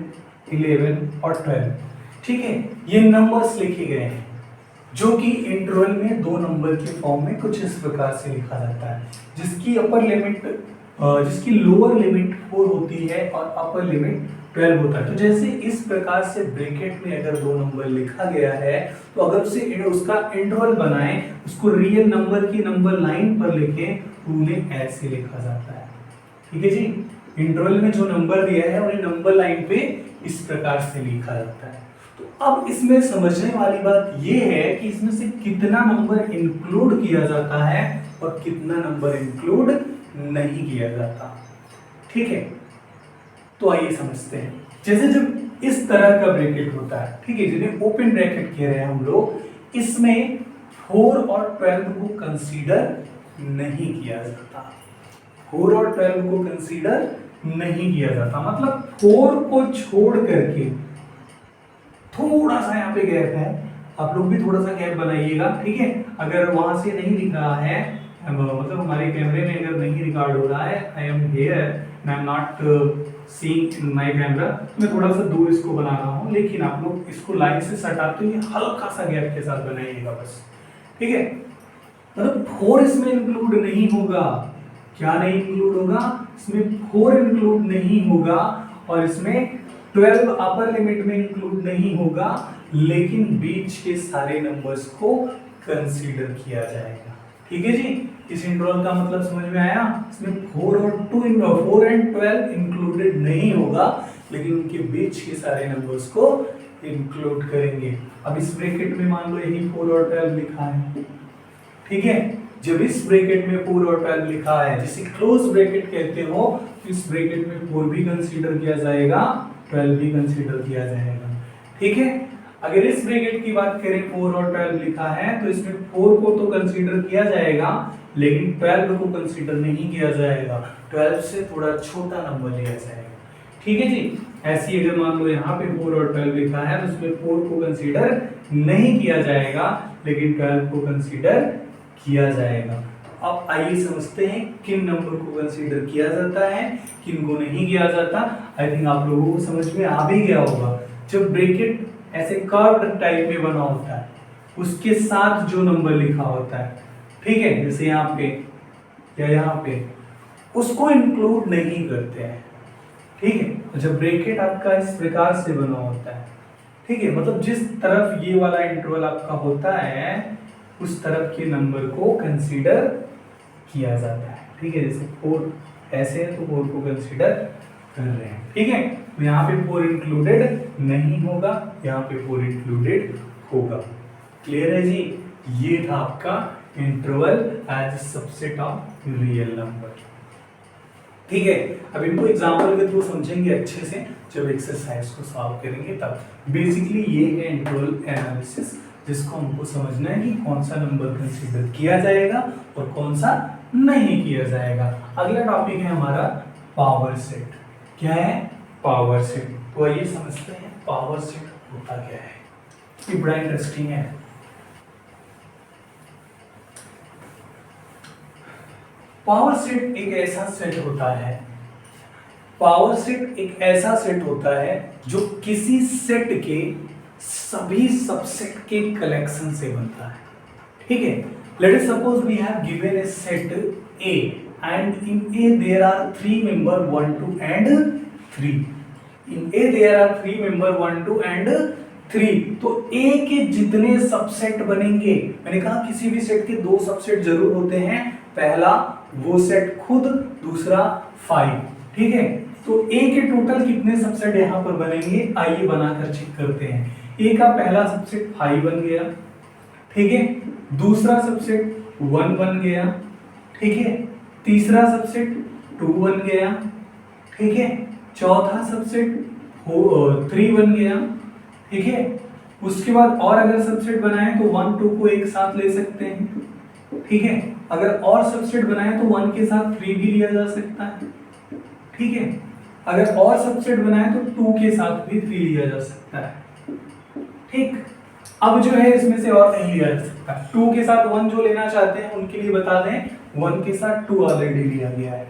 11 और 12, ठीक है। ये नंबर्स लिखे गए हैं जो कि इंटरवल में 2 नंबर के फॉर्म में कुछ इस प्रकार से लिखा जाता है, जिसकी जिसकी लोअर लिमिट 4 होती है और अपर लिमिट 12 होता है। तो जैसे इस प्रकार से ब्रैकेट में अगर 2 नंबर लिखा गया है तो अगर उसका इंटरवल बनाए, उसको रियल नंबर की नंबर लाइन पर लिखें तो उन्हें ऐसे लिखा जाता है, ठीक है जी। इंटरवल में जो नंबर दिया है उन्हें नंबर लाइन पे इस प्रकार से लिखा जाता है। तो अब इसमें समझने वाली बात यह है कि इसमें से कितना नंबर इंक्लूड किया जाता है और कितना नंबर इंक्लूड नहीं किया जाता, ठीक है। तो आइए समझते हैं। जैसे जब इस तरह का ब्रैकेट होता है, ठीक है, जिन्हें ओपन ब्रैकेट कह रहे हैं हम लोग, इसमें 4 और 12 को कंसीडर नहीं किया जाता, 4 और 12 को कंसीडर नहीं किया जाता। मतलब 4 को छोड़ करके थोड़ा सा यहाँ पे गैप है, आप लोग भी थोड़ा सा गैप बनाइएगा, ठीक है। अगर वहां से नहीं दिख रहा है, मतलब हमारे कैमरे में अगर नहीं रिकॉर्ड हो रहा है, I am here I am not seeing in my camera, तो मैं थोड़ा सा दूर इसको बना रहा हूँ, लेकिन आप लोग इसको लाइन से सटाते हुए हल्का सा गैप के साथ बनाइएगा बस, ठीक है। मतलब 4 इसमें इंक्लूड नहीं होगा, क्या नहीं इंक्लूड होगा, इसमें 4 इंक्लूड नहीं होगा और इसमें 12 अपर लिमिट में इंक्लूड नहीं होगा, लेकिन बीच के सारे नंबर्स को कंसीडर किया जाएगा, ठीक है जी। इस इंटरवल का मतलब समझ में आया। इसमें 4 एंड 12 इंक्लूडेड नहीं होगा, लेकिन उनके बीच के सारे नंबर्स को इंक्लूड करेंगे। अब इस ब्रैकेट में मान लो यही 4 और 12 लिखा है, ठीक है। जब इस ब्रैकेट में 4 और 12 लिखा है, जिसे क्लोज ब्रैकेट कहते हो, तो इस ब्रैकेट में 4 भी कंसीडर किया जाएगा, 12 भी कंसीडर किया जाएगा, ठीक है। अगर इस ब्रैकेट की बात करें, 4 और 12 लिखा है, तो इसमें 4 को तो कंसीडर किया जाएगा, लेकिन 12 को कंसीडर नहीं किया जाएगा, 12 से थोड़ा छोटा नंबर लिया जाएगा, ठीक है जी। ऐसी अगर मान लो यहाँ पे 4 और 12 लिखा है, तो इसमें 4 को कंसीडर नहीं किया जाएगा, लेकिन 12 को कंसीडर किया जाएगा। अब आइए समझते हैं किन नंबर को कंसीडर किया जाता है, किन को नहीं किया जाता। आई थिंक आप लोगों को समझ में आ भी गया होगा। जब ब्रैकेट ऐसे कर्व्ड टाइप में बना होता है, उसके साथ जो नंबर लिखा होता है, ठीक है, जैसे यहाँ पे या यहाँ पे, उसको इंक्लूड नहीं करते हैं, ठीक है। जब ब्रैकेट आपका इस प्रकार से बना होता है, ठीक है, मतलब जिस तरफ ये वाला इंटरवल आपका होता है उस तरफ के नंबर को कंसीडर किया जाता है, ठीक है। जैसे 4 ऐसे है तो 4 को कंसीडर कर रहे हैं, ठीक है। तो यहाँ पे 4 इंक्लूडेड नहीं होगा, यहाँ पे 4 इंक्लूडेड होगा। क्लियर है जी। ये था आपका interval as subset of real number, ठीक है। अब इनको एग्जांपल के थ्रू समझेंगे अच्छे से जब एक्सरसाइज को सॉल्व करेंगे तब। बेसिकली ये है इंटरवल एनालिसिस, जिसको हमको समझना है कि कौन सा नंबर कंसीडर किया जाएगा और कौन सा नहीं किया जाएगा। अगला टॉपिक है हमारा पावर सेट। क्या है? Power set. तो आइए समझते हैं पावर सेट होता क्या है। ये बड़ा इंटरेस्टिंग है। पावर सेट एक ऐसा सेट होता है, पावर सेट एक ऐसा सेट होता है जो किसी सेट के सभी सबसेट के कलेक्शन से बनता है, ठीक है। Let us suppose we have given a set A and in A there are 3 member 1, 2 and 3. In A there are 3 member 1, 2 and 3. तो A के जितने सबसेट बनेंगे, मैंने कहा किसी भी सेट के 2 सबसेट जरूर होते हैं, पहला वो सेट खुद, दूसरा 5, ठीक है। तो A के टोटल कितने सबसेट यहाँ पर बनेंगे, आइए बनाकर चेक करते हैं। A का पहला सबसेट 5 बन गया, ठीक है, दूसरा सबसेट 1 बन गया, ठीक है, तीसरा सबसेट 2 बन गया, ठीक है, चौथा सबसेट 3 बन गया, ठीक है। उसके बाद और अगर सबसेट बनाए तो 1, 2 को एक साथ ले सकते हैं, ठीक है। अगर और सबसेट बनाए तो 1 के साथ 3 भी लिया जा सकता है, ठीक है। अगर और सबसेट बनाए तो 2 के साथ भी 3 लिया जा सकता है, ठीक। अब जो है इसमें से और नहीं लिया जा सकता। 2 के साथ 1 जो लेना चाहते हैं उनके लिए बता दें, 1 के साथ 2 ऑलरेडी लिया गया है,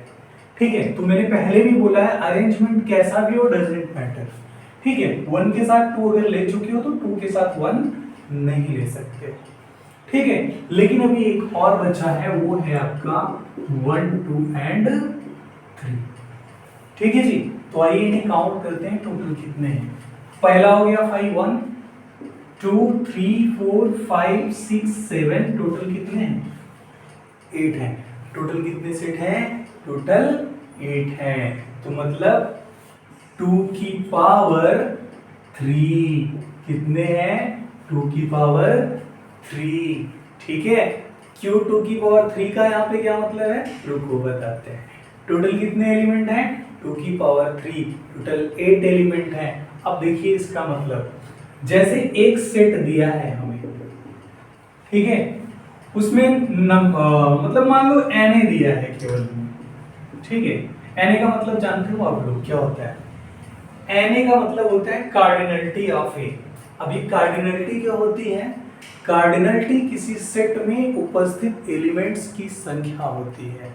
ठीक है। तो मैंने पहले भी बोला है अरेंजमेंट कैसा भी हो डजंट मैटर, ठीक है। 1 के साथ 2 अगर ले चुके हो तो 2 के साथ 1 नहीं ले सकते, ठीक है। लेकिन अभी एक और बचा है, वो है आपका 1, 2 एंड 3, ठीक है जी। तो आइए इन्हें काउंट करते हैं, टोटल कितने हैं। पहला हो गया 5, 1, 2, 3, 4, 5, 6, 7, टोटल कितने हैं, 8 हैं। टोटल कितने सेट हैं, टोटल 8 हैं। तो मतलब 2 की पावर 3 कितने हैं, 2 की पावर 3, ठीक है। क्यों 2 की पावर 3 का यहाँ पे क्या मतलब है, रुको बताते हैं। टोटल कितने एलिमेंट हैं, 2 की पावर 3, टोटल 8 एलिमेंट हैं। अब देखिए इसका मतलब, जैसे एक सेट दिया है हमें, ठीक है, उसमें मतलब मान लो Na दिया है केवल, ठीक है। Na का मतलब जानते हो आप लोग क्या होता है, Na का मतलब होता है कार्डिनलिटी ऑफ ए। अभी कार्डिनलिटी क्या होती है, कार्डिनलिटी किसी सेट में उपस्थित एलिमेंट्स की संख्या होती है।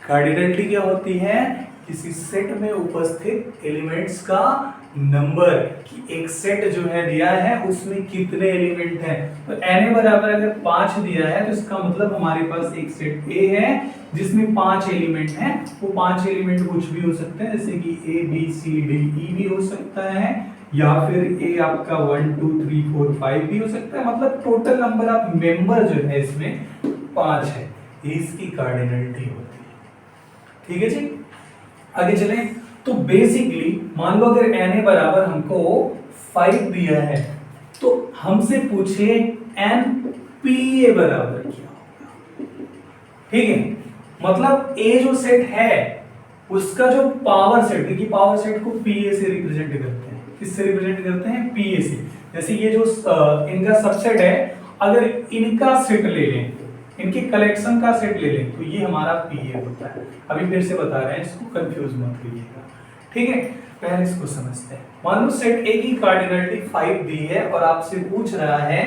कार्डिनलिटी क्या होती है, किसी सेट में उपस्थित एलिमेंट्स का नंबर, कि एक सेट जो है दिया है उसमें कितने एलिमेंट हैं। तो Na बराबर अगर 5 दिया है तो इसका मतलब हमारे पास एक सेट A है जिसमें 5 एलिमेंट हैं। वो 5 एलिमेंट कुछ भी हो सकते हैं, जैसे कि A, B, C, D, E भी हो सकता है, या फिर A आपका 1, 2, 3, 4, 5 भी हो सकता है। मतलब टोटल नंबर ऑफ मेंबर जो है इसमें 5 है, ये इसकी कार्डिनलिटी होती है, ठीक है जी। आगे चलें। तो बेसिकली मान लो अगर Na बराबर हमको 5 दिया है तो हमसे पूछे NPA बराबर क्या होगा, ठीक है। मतलब A जो सेट है उसका जो पावर सेट, देखिए पावर सेट को PA से रिप्रेजेंट करते हैं। किससे रिप्रेजेंट करते हैं, PA से। जैसे ये जो इनका सबसेट है, अगर इनका सेट ले लें, इनके कलेक्शन का सेट ले लें, तो ये हमारा PA होता है। अभी फिर से बता रहे हैं, इसको कंफ्यूज मत कीजिएगा, ठीक है। पहले इसको समझते हैं। मान लो सेट A की कार्डिनलिटी 5 दी है और आपसे पूछ रहा है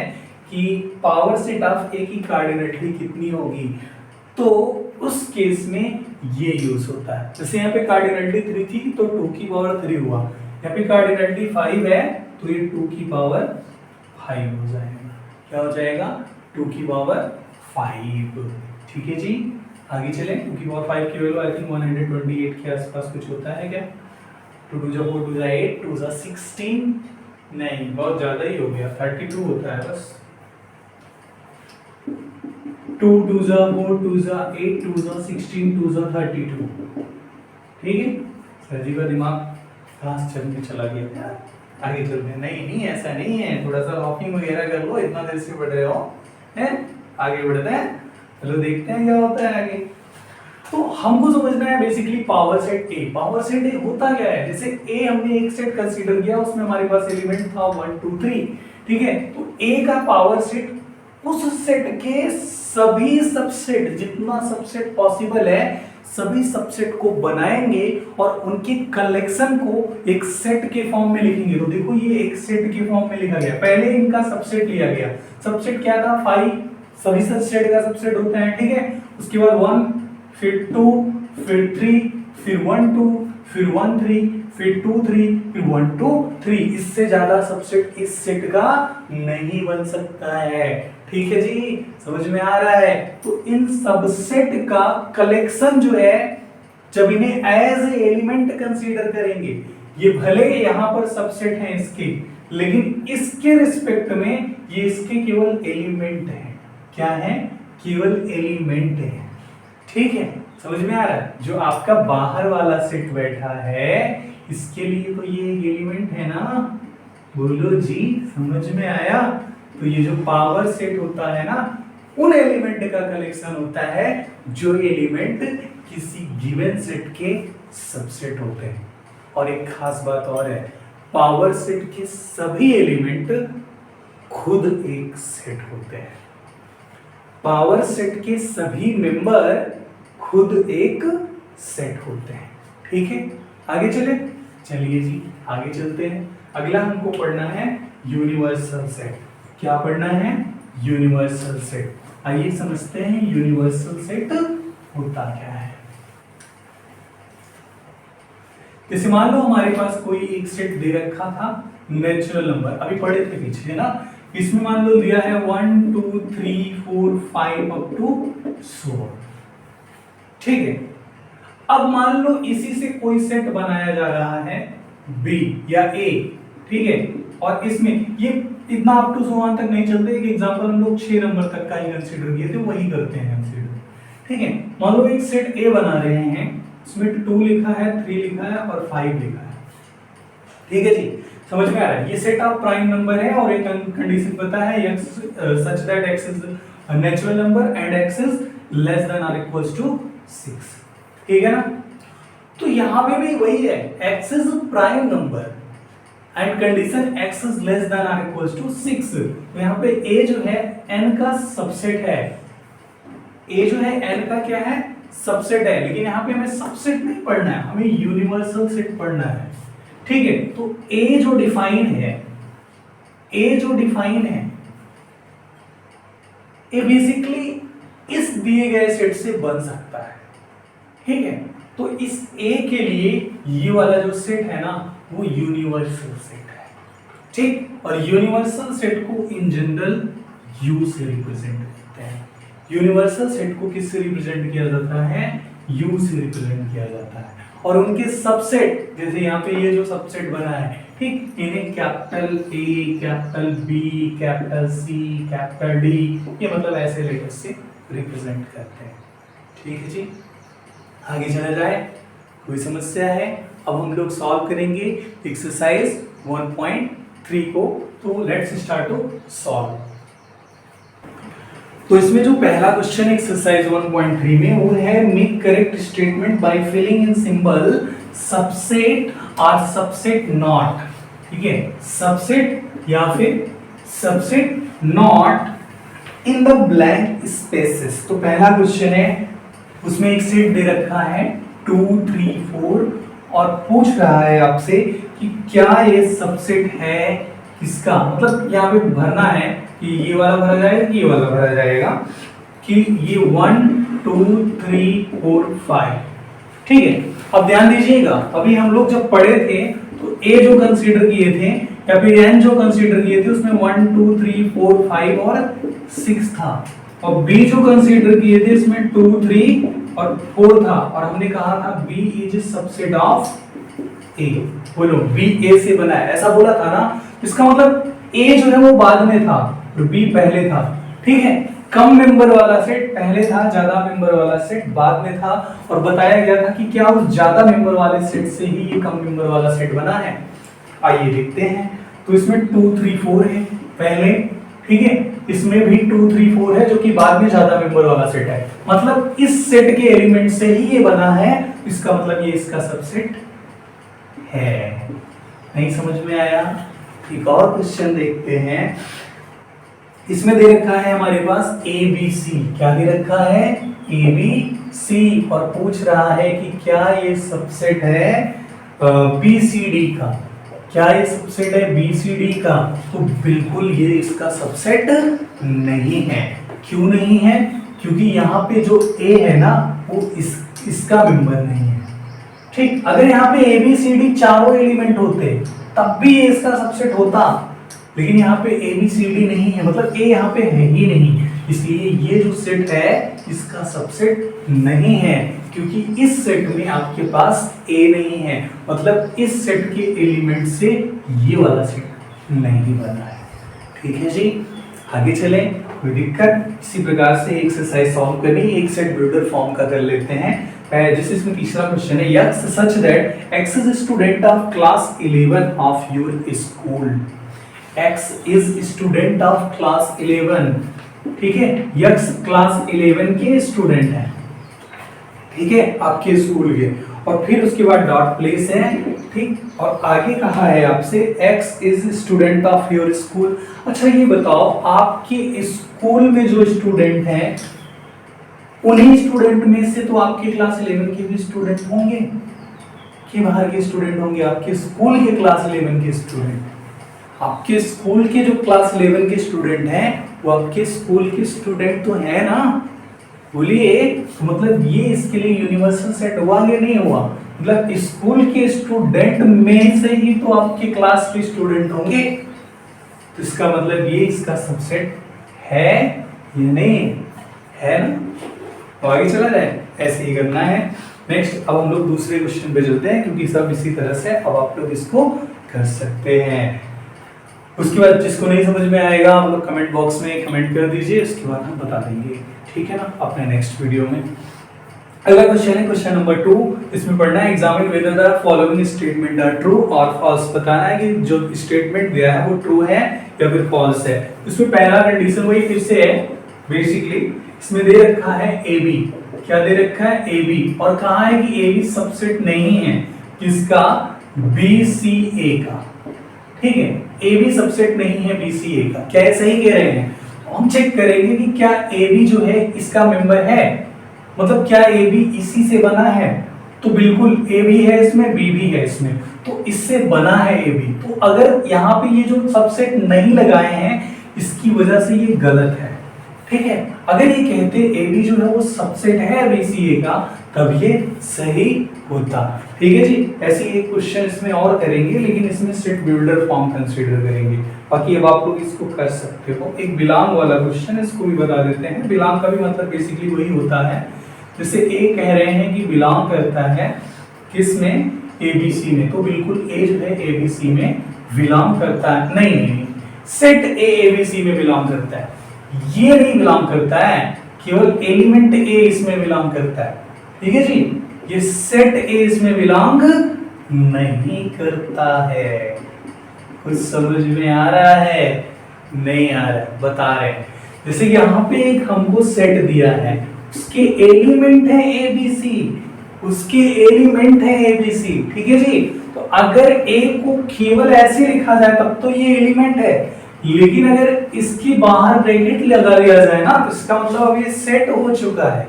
कि पावर सेट ऑफ A की कार्डिनलिटी कितनी होगी, तो उस केस में ये यूज होता है। जैसे यहाँ पे कार्डिनलिटी 3 थी तो 2 की पावर 3 हुआ, यहाँ पे कार्डिनलिटी 5 है तो ये 2 की पावर 5 हो जाएगा। क्या हो जाएगा, 2 की पावर 5, ठीक है जी। आगे चलें। 2 की पावर 5 की वैल्यू आई थिंक 128 के आसपास कुछ होता है क्या। 2 2 जा 4 2 जा 8 2 जा 16, नहीं बहुत ज्यादा ही हो गया, 32 होता है बस। 2 2 जा 4 2 जा 8 2 जा 16 2 जा 32, ठीक है। सर जी का दिमाग क्लास चल के चला गया यार। आगे चलते हैं। नहीं ऐसा नहीं है, थोड़ा सा लॉकिंग वगैरह कर लो, इतना देर से पढ़ रहे हो हैं। आगे बढ़ते हैं, चलो देखते हैं क्या होता है आगे। तो हमको समझना है बेसिकली पावर सेट ए। पावर सेट ए होता क्या है, जैसे ए हमने एक सेट कंसीडर किया, उसमें हमारे पास एलिमेंट था 1 2 3, ठीक है। तो ए का पावर सेट उस सेट के सभी सबसेट, जितना सबसेट पॉसिबल है सभी सबसेट को बनाएंगे और उनके कलेक्शन को एक सेट के फॉर्म में लिखेंगे। तो देखो ये एक सेट के फॉर्म में लिखा गया, पहले इनका सबसेट लिया गया। सबसेट क्या था, 5, सभी सबसेट का सबसेट होता है, ठीक है। उसके बाद 1, फिर 2, फिर 3, फिर 1 2, फिर 1 3, फिर 2 3, फिर 1 2 3। इससे ज्यादा सबसेट इस सेट का नहीं बन सकता है, ठीक है जी, समझ में आ रहा है। तो इन सबसेट का कलेक्शन जो है, जब इन्हें एज एलिमेंट कंसीडर करेंगे, ये भले यहाँ पर सबसेट हैं इसके, लेकिन इसके रिस्पेक्ट में ये इसके केवल एलिमेंट हैं। क्या है? केवल एलिमेंट है। ठीक है, समझ में आ रहा है। जो आपका बाहर वाला सेट बैठा है, इसके लिए तो ये एक एलिमेंट है ना, बोलो जी, समझ में आया। तो ये जो पावर सेट होता है ना, उन एलिमेंट का कलेक्शन होता है जो एलिमेंट किसी गिवन सेट के सबसेट होते हैं। और एक खास बात और है, पावर सेट के सभी एलिमेंट खुद एक सेट होते हैं। पावर सेट के सभी मेंबर खुद एक सेट होते हैं। ठीक है, आगे चलिए जी, आगे चलते हैं। अगला हमको पढ़ना है यूनिवर्सल सेट। क्या पढ़ना है? Universal set. आइए समझते हैं यूनिवर्सल सेट होता क्या है। जैसे मान लो हमारे पास कोई एक सेट दे रखा था, नेचुरल नंबर, अभी पढ़े थे पीछे, है ना। इसमें मान लो दिया है 1 2 3 4 5 अप टू 16। ठीक है, अब मान लो इसी से कोई सेट बनाया जा रहा है बी या ए। ठीक है, और इसमें ये इतना अप टू 16 तक नहीं चलते। एक एग्जांपल हम लोग 6 नंबर तक का ही कंसीडर किए थे, वही करते हैं कंसीडर। ठीक है, मान लो एक सेट ए बना रहे हैं, इसमें 2 लिखा है, 3 लिखा है और 5 लिखा है। ठीक है जी, समझ में आ रहा है। ये सेट ऑफ प्राइम नंबर है और एक कंडीशन पता है, x such that x is a natural number and x is less then और इक्वल्स टू 6। ठीक है ना। तो यहां पे भी वही है, x is a prime number and condition x is less then और इक्वल्स टू 6। तो यहां पे a जो है n का सबसेट है। a जो है n का क्या है? सबसेट है। लेकिन यहां पे हमें सबसेट नहीं पढ़ना है, हमें यूनिवर्सल सेट पढ़ना है। ठीक है, तो a जो डिफाइन है, ये बेसिकली इस दिए गए सेट से बन सकता है। ठीक है, तो इस a के लिए ये वाला जो सेट है ना, वो यूनिवर्सल सेट है। ठीक, और यूनिवर्सल सेट को इन जनरल u से रिप्रेजेंट करते हैं। यूनिवर्सल सेट को किससे रिप्रेजेंट किया जाता है? u से रिप्रेजेंट किया जाता है। और उनके सबसेट, जैसे यहाँ पे ये जो सबसेट बना है, ठीक, इन्हें capital A, capital B, capital C, capital D, ये मतलब ऐसे लेटर से रिप्रेजेंट करते हैं। ठीक है जी, आगे चला जाए। कोई समस्या है? अब हम लोग सॉल्व करेंगे एक्सरसाइज 1.3 को। तो लेट्स स्टार्ट टू सॉल्व। तो इसमें जो पहला क्वेश्चन एक्सरसाइज 1.3 में वो है, make correct statement by filling in symbol subset और सबसेट नॉट। ठीक है, सबसेट या फिर subset not in the blank spaces. तो पहला क्वेश्चन है, उसमें एक सेट दे रखा है 2 3 4 और पूछ रहा है आपसे कि क्या ये सबसेट है किसका। मतलब यहाँ पे भरना है कि ये वाला भरा जाएगा कि ये वाला भरा जाएगा, कि ये 1 2 3 4 5। ठीक है, अब ध्यान दीजिएगा, अभी हम लोग जब पढ़े थे तो a जो कंसीडर किए थे या फिर n जो कंसीडर किए थे, उसमें 1 2 3 4 5 और 6 था। और b जो कंसीडर किए थे इसमें 2 3 और 4 था। और हमने कहा था b is subset of a। बोलो, b a से बना है, ऐसा बोला था ना। इसका मतलब a जो है वो बाद में था और b पहले था। ठीक है, कम मेंबर वाला सेट पहले था, ज्यादा मेंबर वाला सेट बाद में था। और बताया गया था कि क्या उस ज्यादा मेंबर वाले सेट से ही ये कम मेंबर वाला सेट बना है। आइए देखते हैं। तो इसमें 2 3 4 है पहले, ठीक है, इसमें भी 2 3 4 है जो कि बाद में ज्यादा मेंबर वाला सेट है। मतलब इस सेट के एलिमेंट से ही ये बना है, इसका मतलब ये इसका सबसेट है। नहीं समझ में आया? एक और क्वेश्चन देखते हैं। इसमें दे रखा है हमारे पास ABC। क्या दे रखा है? ABC। और पूछ रहा है कि क्या ये सबसेट है BCD का। क्या ये सबसेट है BCD का? तो बिल्कुल ये इसका सबसेट नहीं है। क्यों नहीं है? क्योंकि यहाँ पे जो A है ना, वो इसका मेंबर नहीं है। ठीक, अगर यहाँ पे ABCD चारों एलिमेंट होते तब भी ये इसका सबसेट होता, लेकिन यहाँ पे ए बी सी डी नहीं है, मतलब ए यहाँ पे है ही नहीं, इसलिए ये जो सेट है इसका सबसेट नहीं है, क्योंकि इस सेट में आपके पास ए नहीं है, मतलब इस सेट के एलिमेंट से ये वाला सेट नहीं बना है। ठीक है जी, आगे चले, कोई दिक्कत? इसी प्रकार से एक्सरसाइज सॉल्व करनी, एक सेट बिल्डर फॉर्म का कर लेते हैं। जैसे इसमें तीसरा क्वेश्चन है, x such that x is student of class 11 of your school. X is student of class 11, ठीक है, यक्स क्लास 11 के स्टूडेंट है, ठीक है, आपके स्कूल के, और फिर उसके बाद डॉट प्लेस है, ठीक, और आगे कहा है आपसे x is student of your school. अच्छा ये बताओ, आपके स्कूल में जो स्टूडेंट हैं उन्हीं स्टूडेंट में से तो आपके क्लास 11 के भी स्टूडेंट होंगे कि बाहर के स्टूडेंट होंगे? आपके स्कूल के क्लास 11 के स्टूडेंट, आपके स्कूल के जो क्लास 11 के स्टूडेंट हैं वो आपके स्कूल के स्टूडेंट तो है ना? बोलिए, तो मतलब ये इसके लिए यूनिवर्सल सेट हुआ या नहीं हुआ? मतलब स्कूल के स्टूडेंट में से ही तो आपके क्लास के स्टूडेंट होंगे, तो इसका मतलब ये इसका सबसेट है या नहीं है ना? तो आगे चला जाए, ऐसे ही करना है। नेक्स्ट अब हम लोग दूसरे क्वेश्चन पे चलते हैं, क्योंकि सब इसी तरह से अब आप लोग इसको कर सकते हैं। उसके बाद जिसको नहीं समझ में आएगा हम लोग कमेंट बॉक्स में कमेंट कर दीजिए, उसके बाद हम बता देंगे, ठीक है ना, अपने नेक्स्ट वीडियो में। अगला क्वेश्चन है क्वेश्चन नंबर 2, इसमें पढ़ना है examine whether the following statement are true और फॉल्स। बताना है कि जो स्टेटमेंट दिया है वो ट्रू है या फिर फॉल्स है। इसमें पहला कंडीशन वही फिर से है, बेसिकली इसमें दे रखा है ए बी, क्या दे रखा है? ए बी, और कहा है कि ए बी सबसेट नहीं है किसका? बी सी ए का, ठीक है, ए बी सबसेट नहीं है बी सी ए का। क्या ये सही कह रहे हैं? हम चेक करेंगे कि क्या ए बी जो है इसका मेंबर है, मतलब क्या ए बी इसी से बना है? तो बिल्कुल ए बी है इसमें, बी भी है इसमें, तो इससे बना है ए बी। तो अगर यहाँ पे ये जो सबसेट नहीं लगाए हैं इसकी वजह से ये गलत है, ठीक है। अगर ये कहते ए बी जो है वो सबसेट है बी सी ए का, तब ये सही होता, ठीक है जी। ऐसे एक क्वेश्चन इसमें और करेंगे, लेकिन इसमें सेट बिल्डर फॉर्म कंसीडर करेंगे। बाकी अब आप लोग इसको कर सकते हो। एक बिलोंग वाला क्वेश्चन, इसको भी बता देते हैं। बिलोंग का भी मतलब बेसिकली वही होता है, जैसे ए कह रहे हैं कि बिलोंग करता है किस में? ए बी सी में, तो बिल्कुल ए जो है ए बी सी में बिलोंग करता है। नहीं, सेट ए बी सी में बिलोंग करता है, ये नहीं बिलोंग करता है, केवल एलिमेंट ए इसमें बिलोंग करता है, ठीक है जी। ये सेट ए इसमें बिलोंग नहीं करता है। कुछ समझ में आ रहा है? नहीं आ रहा है, बता रहे हैं। जैसे यहाँ पे एक हमको सेट दिया है, उसके एलिमेंट है ए बी सी, उसके एलिमेंट है ए बी सी, ठीक है जी। तो अगर ए को केवल ऐसे लिखा जाए तब तो ये एलिमेंट है, लेकिन अगर इसकी बाहर ब्रैकेट लगा दिया जाए ना, तो इसका मतलब अब ये सेट हो चुका है,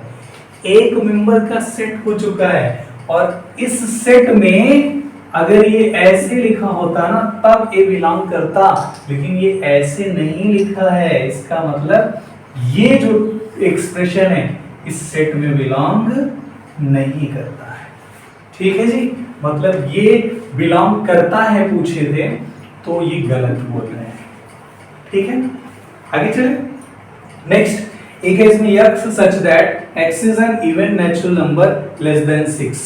एक मेंबर का सेट हो चुका है। और इस सेट में अगर ये ऐसे लिखा होता ना तब ए बिलोंग करता, लेकिन ये ऐसे नहीं लिखा है, इसका मतलब ये जो एक्सप्रेशन है इस सेट में बिलोंग नहीं करता है, ठीक है जी। मतलब ये बिलोंग करता है पूछे थे, तो ये गलत बोल रहे हैं, ठीक है। आगे चले, नेक्स्ट एक है इसमें x such that x is an even natural number less than 6,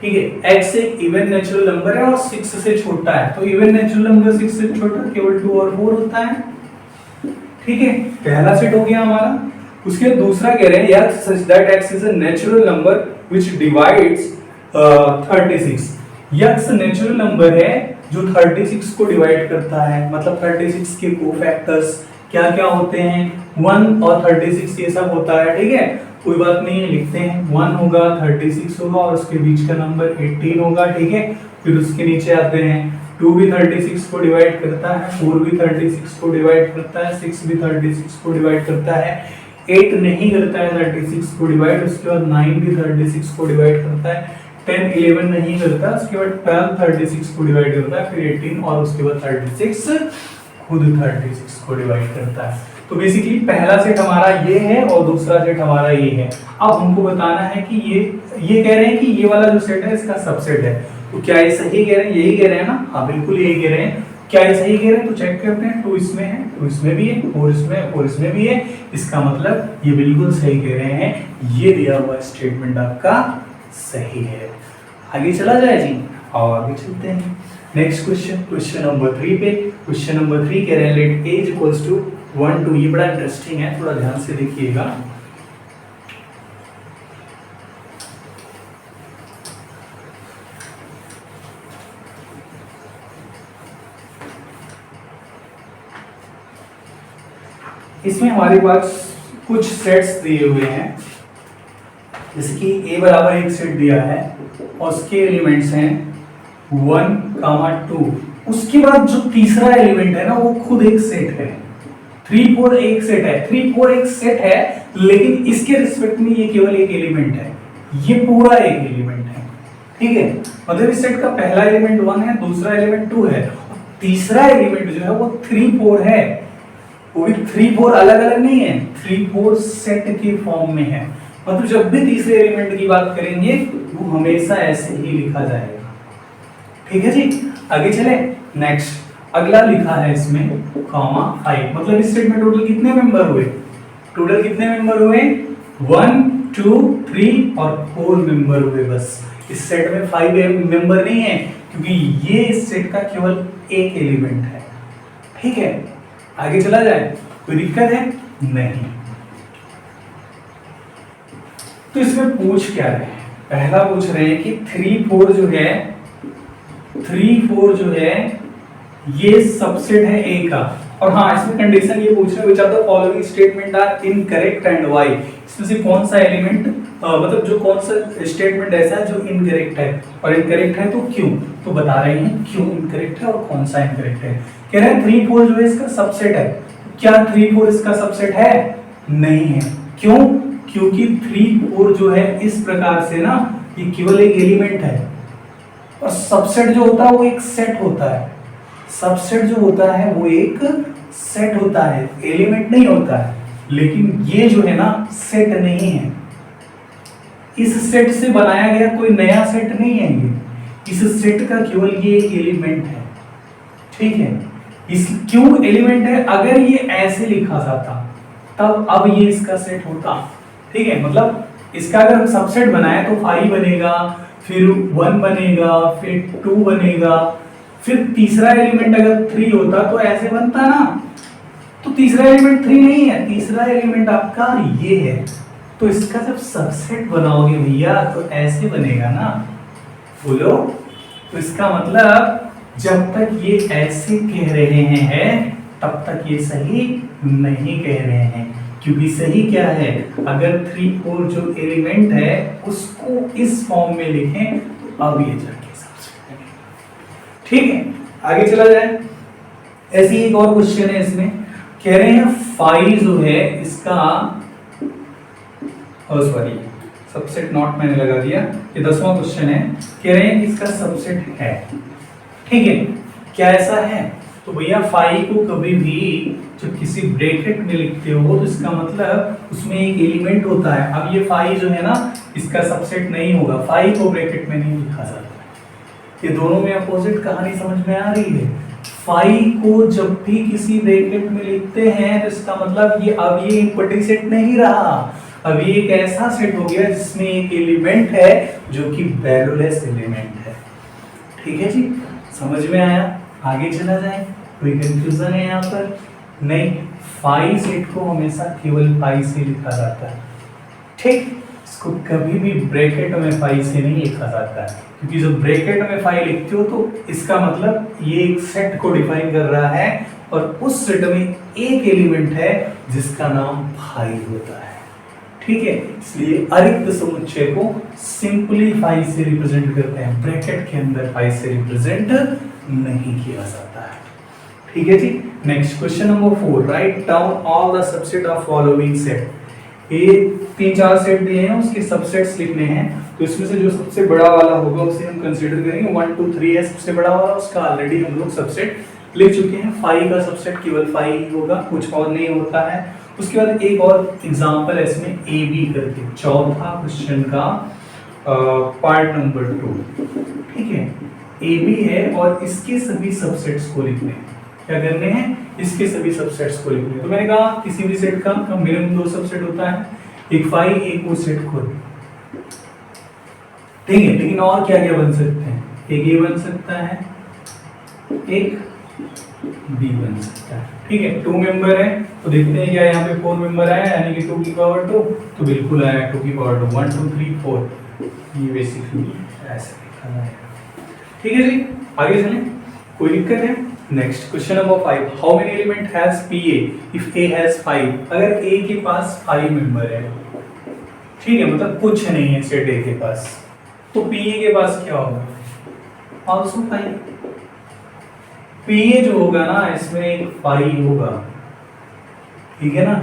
ठीक है। एक्स एक इवन नेचुरल नंबर है और 6 से छोटा है, तो इवन नेचुरल नंबर 6 से छोटा केवल 2 और 4 होता है, ठीक है। पहला सेट हो गया हमारा। उसके दूसरा कह रहे हैं x such that x is a natural number which divides 36। X natural number है जो 36 को डिवाइड करता है, मतलब 36 के कोफैक्टर्स क्या क्या होते हैं? 1 और 36 ये सब होता है, ठीक है। कोई बात नहीं है, लिखते हैं 1 होगा, 36 होगा और उसके बीच का नंबर 18 होगा, ठीक है। फिर उसके नीचे आते हैं 2 भी 36 को डिवाइड करता है, 4 भी 36 को डिवाइड करता है, 6 भी 36 को डिवाइड करता है, 8 नहीं करता है 36 को डिवाइड, उसके बाद 9 भी 36 को डिवाइड करता है, 10 11 नहीं करता, उसके बाद 12 36 को डिवाइड करता है, फिर 18 और उसके बाद 36 खुद 36 को डिवाइड करता है। तो बेसिकली पहला सेट हमारा ये है और दूसरा सेट हमारा ये है। अब हमको बताना है कि ये कह रहे हैं कि ये वाला जो सेट है इसका सबसेट है, तो क्या ये सही कह रहे हैं? यही कह रहे हैं ना? हाँ बिल्कुल यही कह रहे हैं। क्या ये सही कह रहे हैं? तो चेक करते हैं, 2 इसमें है, 2 इसमें भी है, 4 इसमें है, 4 इसमें भी है। इसका मतलब ये बिल्कुल सही कह रहे हैं, ये दिया हुआ स्टेटमेंट आपका सही है। आगे चला जाए जी, और आगे चलते हैं नेक्स्ट क्वेश्चन नंबर 3 पे। क्वेश्चन नंबर 3 कह रहे हैं लेट a इक्वल्स टू 1 2। ये बड़ा इंटरेस्टिंग है, थोड़ा ध्यान से देखिएगा। इसमें हमारे पास कुछ सेट्स दिए हुए हैं, जैसे कि a बराबर एक सेट दिया है और उसके एलिमेंट्स हैं 1, 2। उसके बाद जो तीसरा एलिमेंट है ना वो खुद एक सेट है। 3 4 एक सेट है, 3 4 एक सेट है, लेकिन इसके रिस्पेक्ट में ये केवल एक एलिमेंट है, ये पूरा एक एलिमेंट है। ठीक है, मतलब इस सेट का पहला एलिमेंट 1 है, दूसरा एलिमेंट 2 है, तीसरा एलिमेंट जो है वो 3 4 है। वो भी 3 4 अलग अलग नहीं है, 3 4 सेट के फॉर्म में है। मतलब जब भी तीसरे एलिमेंट की बात करेंगे वो हमेशा ऐसे ही लिखा जाएगा। ठीक है जी, आगे चले नेक्स्ट। अगला लिखा है इसमें कॉमा 5। मतलब इस सेट में टोटल कितने मेंबर हुए? टोटल कितने मेंबर हुए? 1 2 3 और 4 मेंबर हुए। बस इस सेट में 5 मेंबर नहीं है, क्योंकि ये इस सेट का केवल एक एलिमेंट है। ठीक है, आगे चला जाए, कोई दिक्कत है? नहीं। तो इसमें पूछ क्या रहे हैं? पहला पूछ रहे हैं कि 3 4 जो है, 3 4 जो है ये सबसेट है A का। और हाँ, इसमें कंडीशन ये पूछ रहे हैं, which of the following statement are incorrect and why. इसमें से कौन सा एलिमेंट मतलब जो कौन सा स्टेटमेंट ऐसा है जो इनकरेक्ट है, और इनकरेक्ट है तो क्यों? तो बता रहे हैं क्यों इनकरेक्ट है और कौन सा इनकरेक्ट है। कह रहे हैं 3 4 जो है इसका सबसेट है। क्या 3 4 इसका सबसेट है? नहीं है। क्यों? क्योंकि 3 4 जो है इस प्रकार से ना, ये केवल एक एलिमेंट है, और सबसेट जो होता है वो एक सेट होता है। सबसेट जो होता है वो एक सेट होता है, एलिमेंट नहीं होता है। लेकिन ये जो है ना सेट नहीं है, इस सेट से बनाया गया कोई नया सेट नहीं है ये, इस सेट का केवल ये एक एलिमेंट है। ठीक है, इस क्यों एलिमेंट है? अगर ये ऐसे लिखा जाता तब अब ये इसका सेट होता। ठीक है, मतलब इसका अगर हम सबसेट बनाए तो 5 बनेगा, फिर 1 बनेगा, फिर 2 बनेगा, फिर तीसरा एलिमेंट अगर 3 होता तो ऐसे बनता ना। तो तीसरा एलिमेंट 3 नहीं है, तीसरा एलिमेंट आपका ये है। तो इसका जब सबसेट बनाओगे भैया तो ऐसे बनेगा ना, बोलो। तो इसका मतलब जब तक ये ऐसे कह रहे हैं तब तक ये सही नहीं कह रहे हैं, क्योंकि सही क्या है? अगर 3 4 जो एलिमेंट है उसको इस फॉर्म में लिखें तो अब ये जाके सबसेट बनेगा। ठीक है, आगे चला जाए। ऐसे ही एक और क्वेश्चन है, इसमें कह रहे हैं 5 जो है इसका, सॉरी सबसेट नॉट मैंने लगा दिया, ये 10वां क्वेश्चन है। कह रहे हैं इसका सबसेट है। ठीक है, क्या ऐसा है? तो भैया 5 को कभी भी जब किसी ब्रैकेट में लिखते हो तो इसका मतलब उसमें एक एलिमेंट होता है। अब ये 5 जो है ना इसका सबसेट नहीं होगा, 5 को ब्रैकेट में नहीं लिखा जाता। ये दोनों में अपोजिट कहानी समझ में आ रही है। 5 को जब भी किसी ब्रैकेट में लिखते हैं तो इसका मतलब ये अब ये इक्विटी सेट नहीं रहा, अब ये एक ऐसा सेट हो गया जिसमें एक एलिमेंट है जो कि वैल्यूलेस एलिमेंट है। ठीक है जी, समझ में आया? आगे चला जाए, कोई कंफ्यूजन है यहाँ पर? नहीं, 5 सेट को हमेशा केवल 5 से लिखा जाता है। ठीक, इसको कभी भी ब्रैकेट में 5 से नहीं लिखा जाता है, क्योंकि जब ब्रैकेट में 5 लिखते हो तो इसका मतलब ये एक सेट को डिफाइन कर रहा है, और उस सेट में एक एलिमेंट है जिसका नाम 5 होता है। ठीक है, इसलिए अरिक्त समुच्चय को सिंपली 5 से रिप्रेजेंट करते हैं, ब्रैकेट के अंदर 5 से रिप्रेजेंट नहीं किया जाता है। ठीक है जी, next question number 4, write down all the subset of following set. ये 3 4 सेट दिए हैं, उसके सबसेट्स लिखने हैं। तो इसमें से जो सबसे बड़ा वाला होगा उसे हम कंसीडर करेंगे। 1 2 3 है सबसे बड़ा वाला, उसका ऑलरेडी हम लोग सबसेट लिख चुके हैं। 5 का सबसेट केवल 5 ही होगा, कुछ और नहीं होता है। उसके बाद एक और एग्जांपल है इसमें ए बी करके, चौथा क्वेश्चन का पार्ट नंबर 2। ठीक है, ए बी है और इसके सभी सबसेट्स को लिखने हैं। क्या करने हैं? इसके सभी सबसेट्स को लिखने हैं। तो मैंने कहा किसी भी सेट का मिनिमम 2 सबसेट होता है, एक फाई एक वो सेट खुद, ठीक है। लेकिन और क्या क्या बन सकते हैं? एक ए बन सकता है, एक बी बन सकता है, ठीक है। 2 मेंबर है तो देखते हैं क्या यहाँ पे 4 मेंबर आया, यानी कि 2 की पावर 2, तो बिल्कुल आया 2 की पावर 2, 1 2 3 4, ये बेसिकली ऐसे लिखा है, ठीक है जी। आगे चलें, कोई दिक्कत है? Next question number 5, how many element has PA if A has 5? अगर A के पास 5 मेंबर है, ठीक है, मतलब कुछ नहीं है सेट A के पास, तो PA के पास क्या होगा? आल्सो 5। PA जो होगा ना, इसमें एक 5 होगा, ठीक है ना।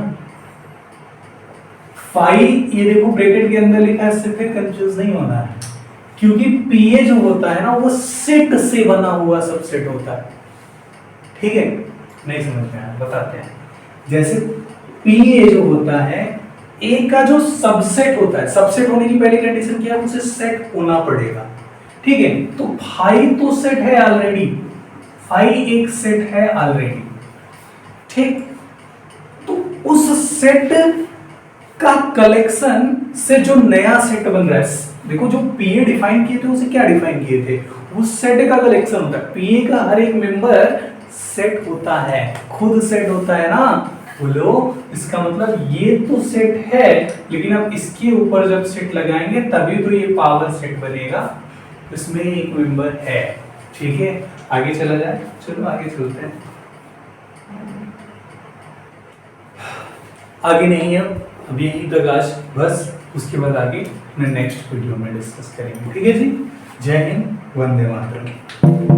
5 ये देखो ब्रैकेट के अंदर लिखा है, इससे फिर कंफ्यूज नहीं होना है, क्योंकि PA जो होता है ना वो सेट से बना हुआ सबसेट होता है, ठीक है। नहीं समझ में आया, बताते हैं। जैसे PA जो होता है, A का जो सबसेट होता है, सबसेट होने की पहली कंडीशन क्या है? उसे सेट होना पड़ेगा, ठीक है। तो 5 तो सेट है ऑलरेडी, 5 एक सेट है ऑलरेडी, ठीक। तो उस सेट का कलेक्शन से जो नया सेट बन रहा है, देखो जो PA डिफाइन किए थे उसे क्या डिफाइन किए थे? उस सेट का कलेक्शन होता है। PA का हर एक मेंबर सेट होता है, खुद सेट होता है ना, बोलो। इसका मतलब ये तो सेट है, लेकिन अब इसके ऊपर जब सेट लगाएंगे तभी तो ये पावर सेट बनेगा, इसमें एक मेंबर है, ठीक है। आगे चला जाए, चलो आगे चलते हैं। आगे नहीं है, अब यही तक आज बस, उसके बाद आगे नेक्स्ट वीडियो में डिस्कस करेंगे, ठीक है जी। जय हिंद, वंदे मातरम।